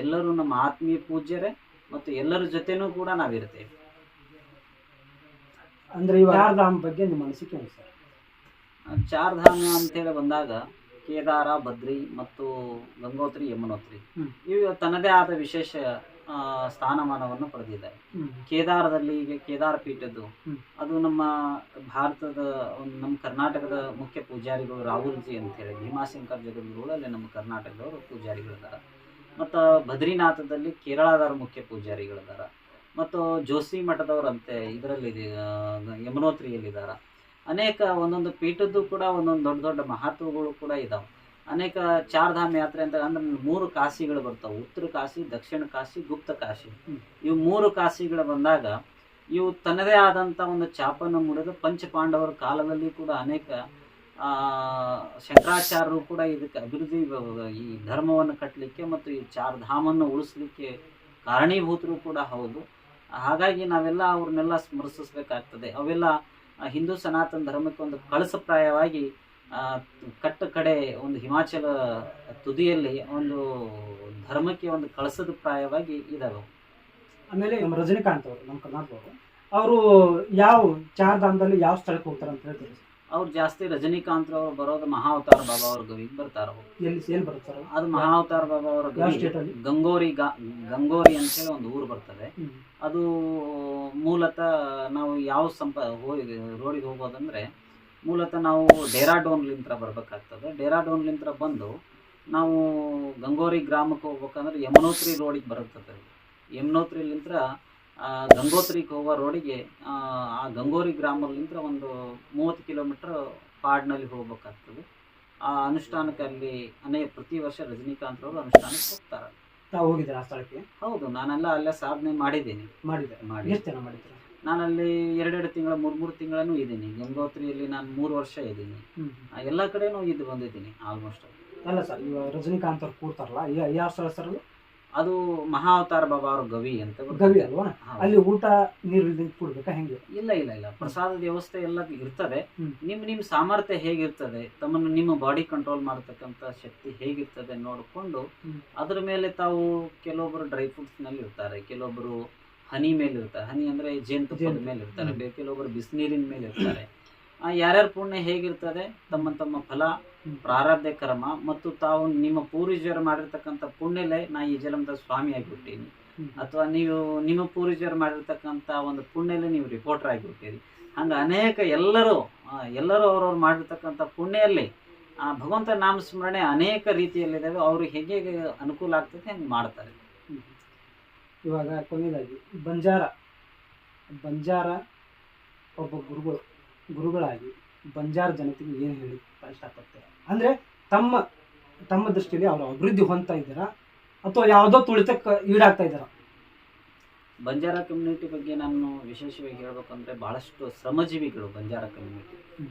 ಎಲ್ಲರೂ ನಮ್ಮ ಆತ್ಮೀಯ ಪೂಜ್ಯರೇ, ಮತ್ತು ಎಲ್ಲರ ಜೊತೆನೂ ಕೂಡ ನಾವಿರ್ತೇವೆ. ಅಂದ್ರೆ ಚಾರ್ಧಾಮ ಬಗ್ಗೆ ನಿಮ್ಮ ಅನಿಸಿಕೆ ಏನು ಸರ್? ಚಾರ್ಧಾಮ ಅಂತೇಳಿ ಬಂದಾಗ ಕೇದಾರ, ಬದ್ರಿ ಮತ್ತು ಗಂಗೋತ್ರಿ, ಯಮುನೋತ್ರಿ ಇವು ತನ್ನದೇ ಆದ ವಿಶೇಷ ಸ್ಥಾನಮಾನವನ್ನು ಪಡೆದಿದ್ದಾರೆ. ಕೇದಾರದಲ್ಲಿ ಈಗ ಕೇದಾರ ಪೀಠದ್ದು ಅದು ನಮ್ಮ ಭಾರತದ ನಮ್ಮ ಕರ್ನಾಟಕದ ಮುಖ್ಯ ಪೂಜಾರಿಗಳು ರಾಹುಲ್ಜಿ ಅಂತ ಹೇಳಿ ಭೀಮಾಶಂಕರ್ ಜಗದ್ಗುರು ಅಲ್ಲಿ ನಮ್ಮ ಕರ್ನಾಟಕದವರು ಪೂಜಾರಿಗಳಿದ್ದಾರೆ. ಮತ್ತು ಬದ್ರಿನಾಥದಲ್ಲಿ ಕೇರಳದವರು ಮುಖ್ಯ ಪೂಜಾರಿಗಳಿದ್ದಾರೆ. ಮತ್ತು ಜೋಶಿ ಮಠದವರಂತೆ ಇದರಲ್ಲಿ ಯಮುನೋತ್ರಿಯಲ್ಲಿದ್ದಾರೆ. ಅನೇಕ ಒಂದೊಂದು ಪೀಠದ್ದು ಕೂಡ ಒಂದೊಂದು ದೊಡ್ಡ ದೊಡ್ಡ ಮಹತ್ವಗಳು ಕೂಡ ಇದಾವೆ. ಅನೇಕ ಚಾರ್ಧಾಮ ಯಾತ್ರೆ ಅಂತ ಅಂದ್ರೆ 3 ಕಾಶಿಗಳು ಬರ್ತಾವೆ, ಉತ್ತರ ಕಾಶಿ, ದಕ್ಷಿಣ ಕಾಶಿ, ಗುಪ್ತ ಕಾಶಿ. ಇವು 3 ಕಾಶಿಗಳು ಬಂದಾಗ ಇವು ತನ್ನದೇ ಆದಂಥ ಒಂದು ಛಾಪನ್ನು ಮೂಡಿದ ಪಂಚಪಾಂಡವರ ಕಾಲದಲ್ಲಿ ಕೂಡ ಅನೇಕ ಶಂಕರಾಚಾರ್ಯರು ಕೂಡ ಇದಕ್ಕೆ ಅಭಿವೃದ್ಧಿ, ಈ ಧರ್ಮವನ್ನು ಕಟ್ಟಲಿಕ್ಕೆ ಮತ್ತು ಈ ಚಾರ್ಧಾಮನ್ನು ಉಳಿಸ್ಲಿಕ್ಕೆ ಕಾರಣೀಭೂತರು ಕೂಡ ಹೌದು. ಹಾಗಾಗಿ ನಾವೆಲ್ಲ ಅವ್ರನ್ನೆಲ್ಲ ಸ್ಮರಿಸಬೇಕಾಗ್ತದೆ. ಅವೆಲ್ಲ ಹಿಂದೂ ಸನಾತನ ಧರ್ಮಕ್ಕೆ ಒಂದು ಕಳಸಪ್ರಾಯವಾಗಿ ಕಟ್ಟ ಕಡೆ ಒಂದು ಹಿಮಾಚಲ ತುದಿಯಲ್ಲಿ ಒಂದು ಧರ್ಮಕ್ಕೆ ಒಂದು ಕಳಸದ ಪ್ರಾಯವಾಗಿ ಇದಾವೆ. ಆಮೇಲೆ ನಮ್ಮ ರಜನಿಕಾಂತ್ ಅವರು, ನಮ್ಮ ಕರ್ನಾಟಕದವರು, ಅವರು ಯಾವ ಚಾರ್ಧಾಮದಲ್ಲಿ ಯಾವ ಸ್ಥಳಕ್ಕೆ ಹೋಗ್ತಾರೆ ಅಂತ ಹೇಳ್ತಾರೆ? ಅವ್ರು ಜಾಸ್ತಿ ರಜನಿಕಾಂತ್ ಅವರು ಬರೋದು ಮಹಾವತಾರ ಬಾಬಾ ಅವ್ರ ಗವಿಗೆ ಬರ್ತಾರ. ಎಲ್ಲಿ ಬರ್ತಾರೆ ಅದು? ಮಹಾವತಾರ ಬಾಬಾ ಅವರ ಗಂಗೋರಿ ಅಂತ ಹೇಳಿ ಒಂದು ಊರು ಬರ್ತದೆ. ಅದು ಮೂಲತಃ ನಾವು ಯಾವ ರೋಡಿಗೆ ಹೋಗೋದಂದ್ರೆ, ಮೂಲತಃ ನಾವು ಡೆರಾಡೋನ್ಲಿಂತ್ರ ಬರ್ಬೇಕಾಗ್ತದೆ. ಡೆರಾಡೋನ್ಲಿಂತ್ರ ಬಂದು ನಾವು ಗಂಗೋರಿ ಗ್ರಾಮಕ್ಕೆ ಹೋಗ್ಬೇಕಂದ್ರೆ ಯಮುನೋತ್ರಿ ರೋಡಿಗೆ ಬರುತ್ತದೆ. ಯಮುನೋತ್ರಿಲಿಂತ್ರ ಗಂಗೋತ್ರಿಗೆ ಹೋಗೋ ರೋಡಿಗೆ ಆ ಗಂಗೋರಿ ಗ್ರಾಮಲಿಂತ್ರ ಒಂದು 30 ಕಿಲೋಮೀಟರ್ ಪಾಡ್ನಲ್ಲಿ ಹೋಗ್ಬೇಕಾಗ್ತದೆ. ಆ ಅನುಷ್ಠಾನಕ್ಕೆ ಅಲ್ಲಿ ಪ್ರತಿ ವರ್ಷ ರಜನಿಕಾಂತ್ ಅವರು ಅನುಷ್ಠಾನಕ್ಕೆ ಹೋಗ್ತಾರೆ. ತಾವು ಹೋಗಿದ್ದೀರಾ ಆ ಸ್ಥಳಕ್ಕೆ? ಹೌದು, ನಾನೆಲ್ಲ ಅಲ್ಲೇ ಸಾಧನೆ ಮಾಡಿದ್ದೀನಿ. ನಾನಲ್ಲಿ 2 ತಿಂಗಳ 3 ತಿಂಗಳೂ ಇದ್ದೀನಿ. ಗಂಗೋತ್ರಿಯಲ್ಲಿ ನಾನು 3 ವರ್ಷ ಇದ್ದೀನಿ. ಎಲ್ಲ ಕಡೆನೂ ಬಂದಿದ್ದೀನಿ ಆಲ್ಮೋಸ್ಟ್. ಅಲ್ಲ ಸರ್, ಇವಾಗ ರಜನಿಕಾಂತ್ ಅವ್ರು ಕೂರ್ತಾರಲ್ಲ, ಯಾವ ಸ್ಥಳ ಸರ್ ಅದು? ಅದು ಮಹಾ ಅವತಾರ ಬಾಬಾ ಅವ್ರ ಗವಿ ಅಂತ ಬರ್ತದೆ. ಗವಿ ಅಲ್ವಾ? ಹೌದು. ಅಲ್ಲಿ ಊಟ ನೀರು ಇಲ್ಲಿಂದ ಕೊಡ್ಬೇಕಾ ಹೆಂಗೆ? ಇಲ್ಲ ಪ್ರಸಾದದ ವ್ಯವಸ್ಥೆ ಎಲ್ಲ ಇರ್ತದೆ. ಹ್ಮ್. ನಿಮ್ಮ ಸಾಮರ್ಥ್ಯ ಹೇಗಿರ್ತದೆ, ನಿಮ್ಮ ಬಾಡಿ ಕಂಟ್ರೋಲ್ ಮಾಡತಕ್ಕಂತ ಶಕ್ತಿ ಹೇಗಿರ್ತದೆ ನೋಡಿಕೊಂಡು ಹ್ಮ್. ಅದ್ರ ಮೇಲೆ ತಾವು ಕೆಲವೊಬ್ಬರು ಡ್ರೈ ಫ್ರೂಟ್ಸ್ ನಲ್ಲಿ ಇರ್ತಾರೆ, ಕೆಲವೊಬ್ಬರು ಹನಿ ಮೇಲೆ ಇರ್ತಾರೆ, ಹನಿ ಅಂದ್ರೆ ಜೇನುತುಪ್ಪದ ಮೇಲೆ ಇರ್ತಾರೆ, ಕೆಲವೊಬ್ಬರು ಬಿಸಿನೀರಿನ ಮೇಲೆ ಇರ್ತಾರೆ. ಯಾರ್ಯಾರ ಪುಣ್ಯ ಹೇಗಿರ್ತದೆ, ತಮ್ಮ ಫಲ, ಪ್ರಾರಬ್ಧ ಕರ್ಮ ಮತ್ತು ತಾವು ನಿಮ್ಮ ಪೂರ್ವಜರು ಮಾಡಿರ್ತಕ್ಕಂಥ ಪುಣ್ಯಲೇ ನಾ ಈ ಜನ್ಮದ ಸ್ವಾಮಿ ಆಗಿಬಿಟ್ಟೀನಿ, ಅಥವಾ ನೀವು ನಿಮ್ಮ ಪೂರ್ವಜರು ಮಾಡಿರ್ತಕ್ಕಂಥ ಒಂದು ಪುಣ್ಯಲೇ ನೀವು ರಿಪೋರ್ಟರ್ ಆಗಿಬಿಟ್ಟಿರಿ. ಹಂಗೆ ಅನೇಕ ಎಲ್ಲರೂ ಅವ್ರವ್ರು ಮಾಡಿರ್ತಕ್ಕಂಥ ಪುಣ್ಯಲ್ಲಿ ಭಗವಂತ ನಾಮ ಸ್ಮರಣೆ ಅನೇಕ ರೀತಿಯಲ್ಲಿದ್ದಾವೆ. ಅವ್ರಿಗೆ ಹೇಗೆ ಅನುಕೂಲ ಆಗ್ತದೆ ಹಂಗೆ ಮಾಡ್ತಾರೆ. ಇವಾಗ ಕೊನೆಯದಾಗಿ ಬಂಜಾರ ಒಬ್ಬ ಗುರುಗಳಾಗಿ ಬಂಜಾರ ಜನತೆಗೆ ಏನು ಹೇಳಿ ಇಷ್ಟಪಡ್ತಾರೆ? ಅಂದರೆ ತಮ್ಮ ದೃಷ್ಟಿಯಲ್ಲಿ ಅವರು ಅಭಿವೃದ್ಧಿ ಹೊಂದ್ತಾ ಇದ್ದಾರಾ ಅಥವಾ ಯಾವುದೋ ತುಳಿತಕ್ಕೆ ಈಡಾಗ್ತಾ ಇದ್ದಾರಾ? ಬಂಜಾರ ಕಮ್ಯುನಿಟಿ ಬಗ್ಗೆ ನಾನು ವಿಶೇಷವಾಗಿ ಹೇಳ್ಬೇಕಂದ್ರೆ ಬಹಳಷ್ಟು ಶ್ರಮಜೀವಿಗಳು ಬಂಜಾರ ಕಮ್ಯುನಿಟಿ.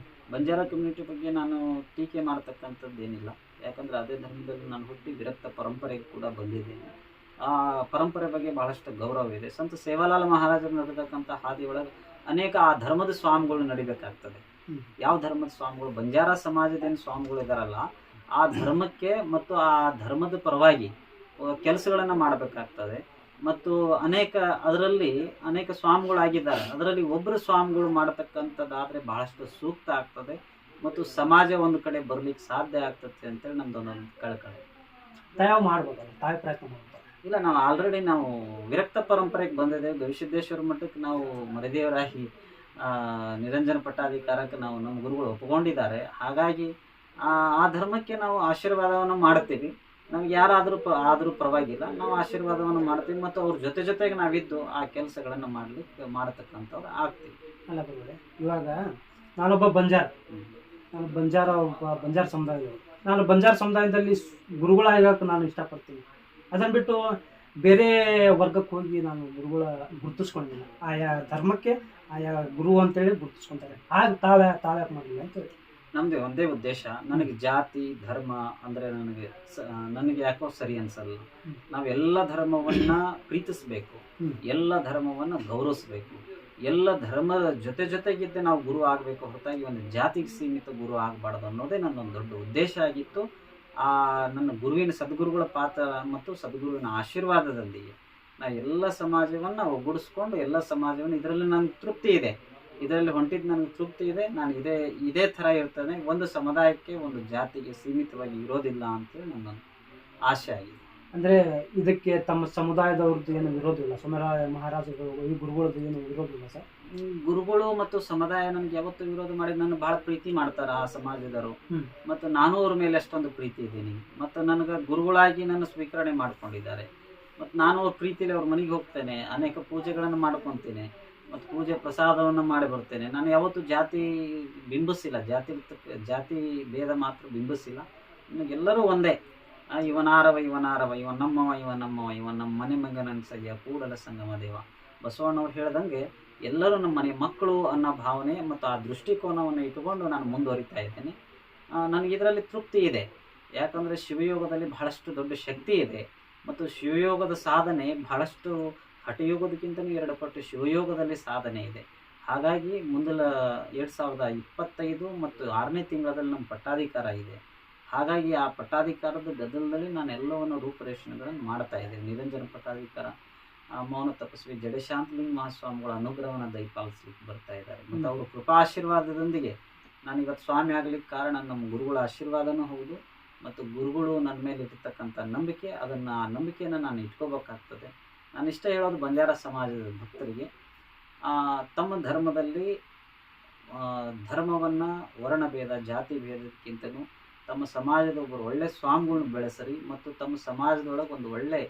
ಬಂಜಾರ ಕಮ್ಯುನಿಟಿ ಬಗ್ಗೆ ನಾನು ಟೀಕೆ ಮಾಡ್ತಕ್ಕಂಥದ್ದು ಏನಿಲ್ಲ, ಯಾಕಂದರೆ ಅದೇ ಧರ್ಮದಲ್ಲಿ ನಾನು ಹುಟ್ಟಿ ವಿರಕ್ತ ಪರಂಪರೆಗೆ ಕೂಡ ಬಂದಿದ್ದೇನೆ. ಆ ಪರಂಪರೆ ಬಗ್ಗೆ ಬಹಳಷ್ಟು ಗೌರವ ಇದೆ. ಸಂತ ಸೇವಾಲಾಲ್ ಮಹಾರಾಜರು ನಡೆದಕ್ಕಂಥ ಹಾದಿ ಒಳಗೆ ಅನೇಕ ಆ ಧರ್ಮದ ಸ್ವಾಮಿಗಳು ನಡಿಬೇಕಾಗ್ತದೆ. ಯಾವ ಧರ್ಮದ ಸ್ವಾಮಿಗಳು? ಬಂಜಾರ ಸಮಾಜದೇನು ಸ್ವಾಮಿಗಳು ಇದ್ದಾರಲ್ಲ, ಆ ಧರ್ಮಕ್ಕೆ ಮತ್ತು ಆ ಧರ್ಮದ ಪರವಾಗಿ ಕೆಲಸಗಳನ್ನು ಮಾಡಬೇಕಾಗ್ತದೆ. ಮತ್ತು ಅದರಲ್ಲಿ ಅನೇಕ ಸ್ವಾಮಿಗಳಾಗಿದ್ದಾರೆ. ಅದರಲ್ಲಿ ಒಬ್ಬರು ಸ್ವಾಮಿಗಳು ಮಾಡತಕ್ಕಂಥದ್ದಾದರೆ ಬಹಳಷ್ಟು ಸೂಕ್ತ ಆಗ್ತದೆ ಮತ್ತು ಸಮಾಜ ಒಂದು ಕಡೆ ಬರಲಿಕ್ಕೆ ಸಾಧ್ಯ ಆಗ್ತದೆ ಅಂತೇಳಿ ನಮ್ದೊಂದೊಂದು ಕಳಕಳಿ. ತಾವು ಮಾಡ್ಬೋದಲ್ಲ, ತಾವೇ ಪ್ರಯತ್ನ ಮಾಡ್ಬೋದು. ಇಲ್ಲ, ನಾವು ವಿರಕ್ತ ಪರಂಪರೆಗೆ ಬಂದಿದ್ದೇವೆ. ಗವಿಸಿದ್ದೇಶ್ವರ ಮಠಕ್ಕೆ ನಾವು ಮರಿದೇವರಾಗಿ ನಿರಂಜನ ಪಟ್ಟಾಧಿಕಾರಕ್ಕೆ ನಮ್ಮ ಗುರುಗಳು ಒಪ್ಪಿಕೊಂಡಿದ್ದಾರೆ. ಹಾಗಾಗಿ ಆ ಧರ್ಮಕ್ಕೆ ನಾವು ಆಶೀರ್ವಾದವನ್ನು ಮಾಡ್ತೀವಿ. ನಮ್ಗೆ ಯಾರಾದರೂ ಆದರೂ ಪರವಾಗಿಲ್ಲ, ನಾವು ಆಶೀರ್ವಾದವನ್ನು ಮಾಡ್ತೀವಿ ಮತ್ತು ಅವ್ರ ಜೊತೆಗೆ ನಾವಿದ್ದು ಆ ಕೆಲಸಗಳನ್ನು ಮಾಡತಕ್ಕಂಥವ್ರು ಆಗ್ತೀವಿ. ಅಲ್ಲ ಬರೋದೆ, ಇವಾಗ ನಾನೊಬ್ಬ ಬಂಜಾರ ಸಮುದಾಯದವರು. ನಾನು ಬಂಜಾರ ಸಮುದಾಯದಲ್ಲಿ ಗುರುಗಳಾಗಕ್ಕೆ ನಾನು ಇಷ್ಟಪಡ್ತೀನಿ. ಅದನ್ನು ಬಿಟ್ಟು ಬೇರೆ ವರ್ಗಕ್ಕೆ ಹೋಗಿ ನಾನು ಗುರುಗಳ ಗುರುತಿಸ್ಕೊಂಡಿಲ್ಲ. ಆಯಾ ಧರ್ಮಕ್ಕೆ ಆಯಾ ಗುರು ಅಂತೇಳಿ ಗುರುತಿಸ್ಕೊತಾರೆ. ಆಗ ತಾವ್ಯಾಕೆ ಮಾಡಲಿಲ್ಲ ಅಂತ ಹೇಳಿ ನಮ್ಮದೇ ಒಂದೇ ಉದ್ದೇಶ. ನನಗೆ ಜಾತಿ ಧರ್ಮ ಅಂದರೆ ನನಗೆ ಯಾಕೋ ಸರಿ ಅನ್ಸಲ್ಲ. ನಾವೆಲ್ಲ ಧರ್ಮವನ್ನು ಪ್ರೀತಿಸಬೇಕು, ಎಲ್ಲ ಧರ್ಮವನ್ನು ಗೌರವಿಸಬೇಕು, ಎಲ್ಲ ಧರ್ಮದ ಜೊತೆಗಿದ್ದೆ ನಾವು ಗುರು ಆಗಬೇಕು ಹೊರತಾಗಿ ಒಂದು ಜಾತಿಗೆ ಸೀಮಿತ ಗುರು ಆಗಬಾರ್ದು ಅನ್ನೋದೇ ನನ್ನೊಂದು ದೊಡ್ಡ ಉದ್ದೇಶ ಆಗಿತ್ತು. ನನ್ನ ಗುರುವಿನ ಸದ್ಗುರುಗಳ ಪಾತ್ರ ಮತ್ತು ಸದ್ಗುರುವಿನ ಆಶೀರ್ವಾದದೊಂದಿಗೆ ನಾವು ಎಲ್ಲ ಸಮಾಜವನ್ನು ಒಗ್ಗೂಡಿಸ್ಕೊಂಡು ಎಲ್ಲ ಸಮಾಜವನ್ನು ಇದರಲ್ಲಿ ನನಗೆ ತೃಪ್ತಿ ಇದೆ, ಇದರಲ್ಲಿ ಹೊಂಟಿದ್ದು ನನಗೆ ತೃಪ್ತಿ ಇದೆ. ನಾನು ಇದೇ ಥರ ಇರ್ತದೆ, ಒಂದು ಸಮುದಾಯಕ್ಕೆ ಒಂದು ಜಾತಿಗೆ ಸೀಮಿತವಾಗಿ ಇರೋದಿಲ್ಲ ಅಂತೇಳಿ ನನ್ನೊಂದು ಆಶೆ ಆಗಿದೆ. ಅಂದರೆ ಇದಕ್ಕೆ ತಮ್ಮ ಸಮುದಾಯದವ್ರದ್ದು ಏನು ವಿರೋಧ ಇಲ್ಲ? ಸಮುದಾಯ ಮಹಾರಾಜರು ಈ ಗುರುಗಳದ್ದು ಏನು ವಿರೋಧ ಇಲ್ಲ ಸರ್? ಗುರುಗಳು ಮತ್ತು ಸಮುದಾಯ ನನಗೆ ಯಾವತ್ತೂ ವಿರೋಧ ಮಾಡಿ ನನ್ನ ಭಾಳ ಪ್ರೀತಿ ಮಾಡ್ತಾರೆ ಆ ಸಮಾಜದವರು. ಮತ್ತು ನಾನು ಅವ್ರ ಮೇಲೆ ಅಷ್ಟೊಂದು ಪ್ರೀತಿ ಇದ್ದೀನಿ. ಮತ್ತು ನನಗೆ ಗುರುಗಳಾಗಿ ನನ್ನ ಸ್ವೀಕರಣೆ ಮಾಡ್ಕೊಂಡಿದ್ದಾರೆ. ಮತ್ತು ನಾನು ಅವ್ರ ಪ್ರೀತಿಯಲ್ಲಿ ಅವ್ರ ಮನೆಗೆ ಹೋಗ್ತೇನೆ, ಅನೇಕ ಪೂಜೆಗಳನ್ನು ಮಾಡ್ಕೊತೇನೆ ಮತ್ತು ಪೂಜೆ ಪ್ರಸಾದವನ್ನು ಮಾಡಿ ಬರ್ತೇನೆ. ನಾನು ಯಾವತ್ತೂ ಜಾತಿ ಬಿಂಬಿಸಿಲ್ಲ, ಜಾತಿ ಭೇದ ಮಾತ್ರ ಬಿಂಬಿಸಿಲ್ಲ. ನನಗೆಲ್ಲರೂ ಒಂದೇ. ಇವನಾರವ ಇವ ನಮ್ಮವ ಇವ ನಮ್ಮ ಮನೆ ಮಂಗನನ್ಸಯ್ಯ ಕೂಡಲ ಸಂಗಮ ದೇವ. ಬಸವಣ್ಣವ್ರು ಹೇಳ್ದಂಗೆ ಎಲ್ಲರೂ ನಮ್ಮ ಮನೆ ಮಕ್ಕಳು ಅನ್ನೋ ಭಾವನೆ ಮತ್ತು ಆ ದೃಷ್ಟಿಕೋನವನ್ನು ಇಟ್ಟುಕೊಂಡು ನಾನು ಮುಂದುವರಿತಾ ಇದ್ದೇನೆ. ನನಗಿದರಲ್ಲಿ ತೃಪ್ತಿ ಇದೆ. ಯಾಕಂದರೆ ಶಿವಯೋಗದಲ್ಲಿ ಬಹಳಷ್ಟು ದೊಡ್ಡ ಶಕ್ತಿ ಇದೆ ಮತ್ತು ಶಿವಯೋಗದ ಸಾಧನೆ ಬಹಳಷ್ಟು ಹಠಯೋಗದಕ್ಕಿಂತಲೂ 2 ಪಟ್ಟು ಶಿವಯೋಗದಲ್ಲಿ ಸಾಧನೆ ಇದೆ. ಹಾಗಾಗಿ ಮುಂದಿನ 2025 ಮತ್ತು 6ನೇ ತಿಂಗಳಲ್ಲಿ ನಮ್ಮ ಪಟ್ಟಾಧಿಕಾರ ಇದೆ. ಹಾಗಾಗಿ ಆ ಪಟ್ಟಾಧಿಕಾರದ ಗದ್ದಲದಲ್ಲಿ ನಾನು ಎಲ್ಲವನ್ನು ರೂಪರೇಷಣೆಗಳನ್ನು ಮಾಡ್ತಾ ಇದ್ದೇನೆ. ನಿರಂಜನ ಪಟ್ಟಾಧಿಕಾರ ಮೌನ ತಪಸ್ವಿ ಜಡಶಾಂತಲಿಂಗ ಮಹಾಸ್ವಾಮಿಗಳ ಅನುಗ್ರಹವನ್ನು ದಯಪಾಲಿಸಲಿಕ್ಕೆ ಬರ್ತಾ ಇದ್ದಾರೆ. ಮತ್ತು ಅವರು ಕೃಪಾಶೀರ್ವಾದದೊಂದಿಗೆ ನಾನಿವತ್ತು ಸ್ವಾಮಿ ಆಗಲಿಕ್ಕೆ ಕಾರಣ ನಮ್ಮ ಗುರುಗಳ ಆಶೀರ್ವಾದನೂ ಹೌದು ಮತ್ತು ಗುರುಗಳು ನನ್ನ ಮೇಲೆ ಇರ್ತಕ್ಕಂಥ ನಂಬಿಕೆ, ಆ ನಂಬಿಕೆಯನ್ನು ನಾನು ಇಟ್ಕೋಬೇಕಾಗ್ತದೆ. ನಾನು ಇಷ್ಟ ಹೇಳೋದು ಬಂಜಾರ ಸಮಾಜದ ಭಕ್ತರಿಗೆ, ತಮ್ಮ ಧರ್ಮದಲ್ಲಿ ಧರ್ಮವನ್ನು ವರ್ಣಭೇದ ಜಾತಿ ಭೇದಕ್ಕಿಂತಲೂ ತಮ್ಮ ಸಮಾಜದ ಒಬ್ಬರು ಒಳ್ಳೆ ಸ್ವಾಮಿಗಳನ್ನ ಬೆಳೆಸರಿ ಮತ್ತು ತಮ್ಮ ಸಮಾಜದೊಳಗೆ ಒಂದು ಒಳ್ಳೆ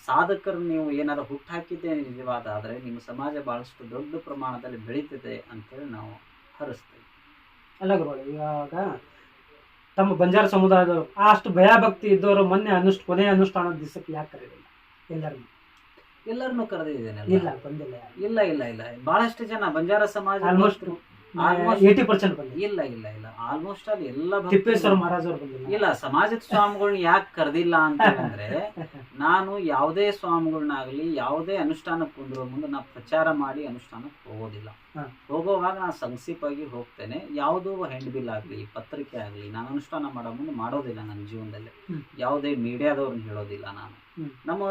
ಸಾಧಕರು ನೀವು ಏನಾದ್ರು ಹುಟ್ಟಾಕಿದ್ದೇ ನಿಜವಾದ ಆದರೆ ನಿಮ್ಮ ಸಮಾಜ ಭಾಳಷ್ಟು ದೊಡ್ಡ ಪ್ರಮಾಣದಲ್ಲಿ ಬೆಳೀತಿದೆ ಅಂತೇಳಿ ನಾವು ಹರಿಸ್ತೇವೆ. ಅಲ್ಲ ಗುರುಗಳು, ಇವಾಗ ತಮ್ಮ ಬಂಜಾರ ಸಮುದಾಯದವರು ಅಷ್ಟು ಭಯಭಕ್ತಿ ಇದ್ದವರು ಮೊನ್ನೆ ಕೊನೆಯ ಅನುಷ್ಠಾನದ ದಿವಸಕ್ಕೆ ಯಾಕೆ ಕರೆಯಲಿಲ್ಲ? ಎಲ್ಲರನ್ನೂ ಕರೆದಿದ್ದೇನೆ. ಇಲ್ಲ ಬಂದಿಲ್ಲ. ಇಲ್ಲ ಬಹಳಷ್ಟು ಜನ ಬಂಜಾರ ಸಮಾಜ ಆಲ್ಮೋಸ್ಟ್ 80% ಬಂದಿಲ್ಲ. ಇಲ್ಲ ಇಲ್ಲ ಇಲ್ಲ ಆಲ್ಮೋಸ್ಟ್ ಅಲ್ಲಿ ಎಲ್ಲ ತಿಪ್ಪೇಶ್ವರ ಮಹಾರಾಜ್ ಅವ್ರು ಬಂದಿಲ್ಲ. ಇಲ್ಲ, ಸಮಾಜದ ಸ್ವಾಮಿಗಳನ್ನ ಯಾಕೆ ಕರೆದಿಲ್ಲ ಅಂತ ಹೇಳಿದ್ರೆ ನಾನು ಯಾವುದೇ ಸ್ವಾಮಿಗಳನ್ನಾಗಲಿ ಯಾವುದೇ ಅನುಷ್ಠಾನಕ್ಕೆ ಕುಂದ್ರೋ ಮುಂದೆ ನಾ ಪ್ರಚಾರ ಮಾಡಿ ಅನುಷ್ಠಾನಕ್ಕೆ ಹೋಗೋದಿಲ್ಲ. ಹೋಗೋವಾಗ ನಾನು ಸಂಕ್ಷಿಪ್ತವಾಗಿ ಹೋಗ್ತೇನೆ. ಯಾವುದೋ ಹೆಂಡ್ ಬಿಲ್ ಆಗಲಿ ಪತ್ರಿಕೆ ಆಗಲಿ ನಾನು ಅನುಷ್ಠಾನ ಮಾಡೋ ಮುಂದೆ ಮಾಡೋದಿಲ್ಲ. ನನ್ನ ಜೀವನದಲ್ಲಿ ಯಾವುದೇ ಮೀಡಿಯಾದವ್ರನ್ನ ಹೇಳೋದಿಲ್ಲ. ನಾನು ನಮ್ಮ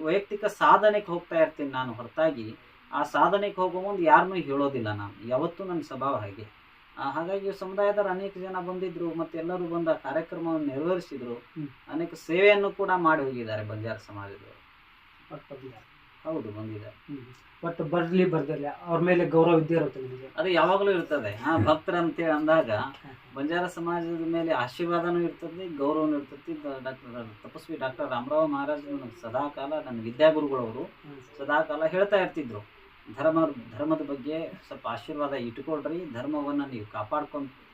ವೈಯಕ್ತಿಕ ಸಾಧನೆಗೆ ಹೋಗ್ತಾ ಇರ್ತೀನಿ ನಾನು, ಹೊರತಾಗಿ ಆ ಸಾಧನೆಗೆ ಹೋಗೋ ಮುಂದೆ ಯಾರನ್ನೂ ಹೇಳೋದಿಲ್ಲ ನಾನು. ಯಾವತ್ತೂ ನನ್ನ ಸ್ವಭಾವ ಹಾಗೆ. ಹಾಗಾಗಿ ಸಮುದಾಯದವರು ಅನೇಕ ಜನ ಬಂದಿದ್ರು, ಮತ್ತೆ ಎಲ್ಲರೂ ಬಂದ ಕಾರ್ಯಕ್ರಮವನ್ನು ನೆರವೇರಿಸಿದ್ರು. ಅನೇಕ ಸೇವೆಯನ್ನು ಕೂಡ ಮಾಡಿ ಹೋಗಿದ್ದಾರೆ ಬಂಜಾರ ಸಮಾಜದವರು. ಹೌದು, ಬಂದಿದ್ದಾರೆ. ಬಟ್ ಬರ್ಲಿ ಬರ್ದಿಲ್ಲ, ಅವ್ರ ಮೇಲೆ ಗೌರವ ಇದ್ದೇ ಇರುತ್ತೆ ನಿಮಗೆ. ಅದು ಯಾವಾಗಲೂ ಇರ್ತದೆ. ಭಕ್ತರ ಅಂತೇಳಿ ಅಂದಾಗ ಬಂಜಾರ ಸಮಾಜದ ಮೇಲೆ ಆಶೀರ್ವಾದನೂ ಇರ್ತದೆ, ಗೌರವನೂ ಇರ್ತದೆ. ತಪಸ್ವಿ ಡಾಕ್ಟರ್ ರಾಮರಾವ್ ಮಹಾರಾಜ್ ನನಗೆ ಸದಾಕಾಲ ನನ್ನ ವಿದ್ಯಾಗುರುಗಳವರು ಸದಾಕಾಲ ಹೇಳ್ತಾ ಇರ್ತಿದ್ರು, ಧರ್ಮದ ಬಗ್ಗೆ ಸ್ವಲ್ಪ ಆಶೀರ್ವಾದ ಇಟ್ಕೊಳ್ರಿ, ಧರ್ಮವನ್ನು ನೀವು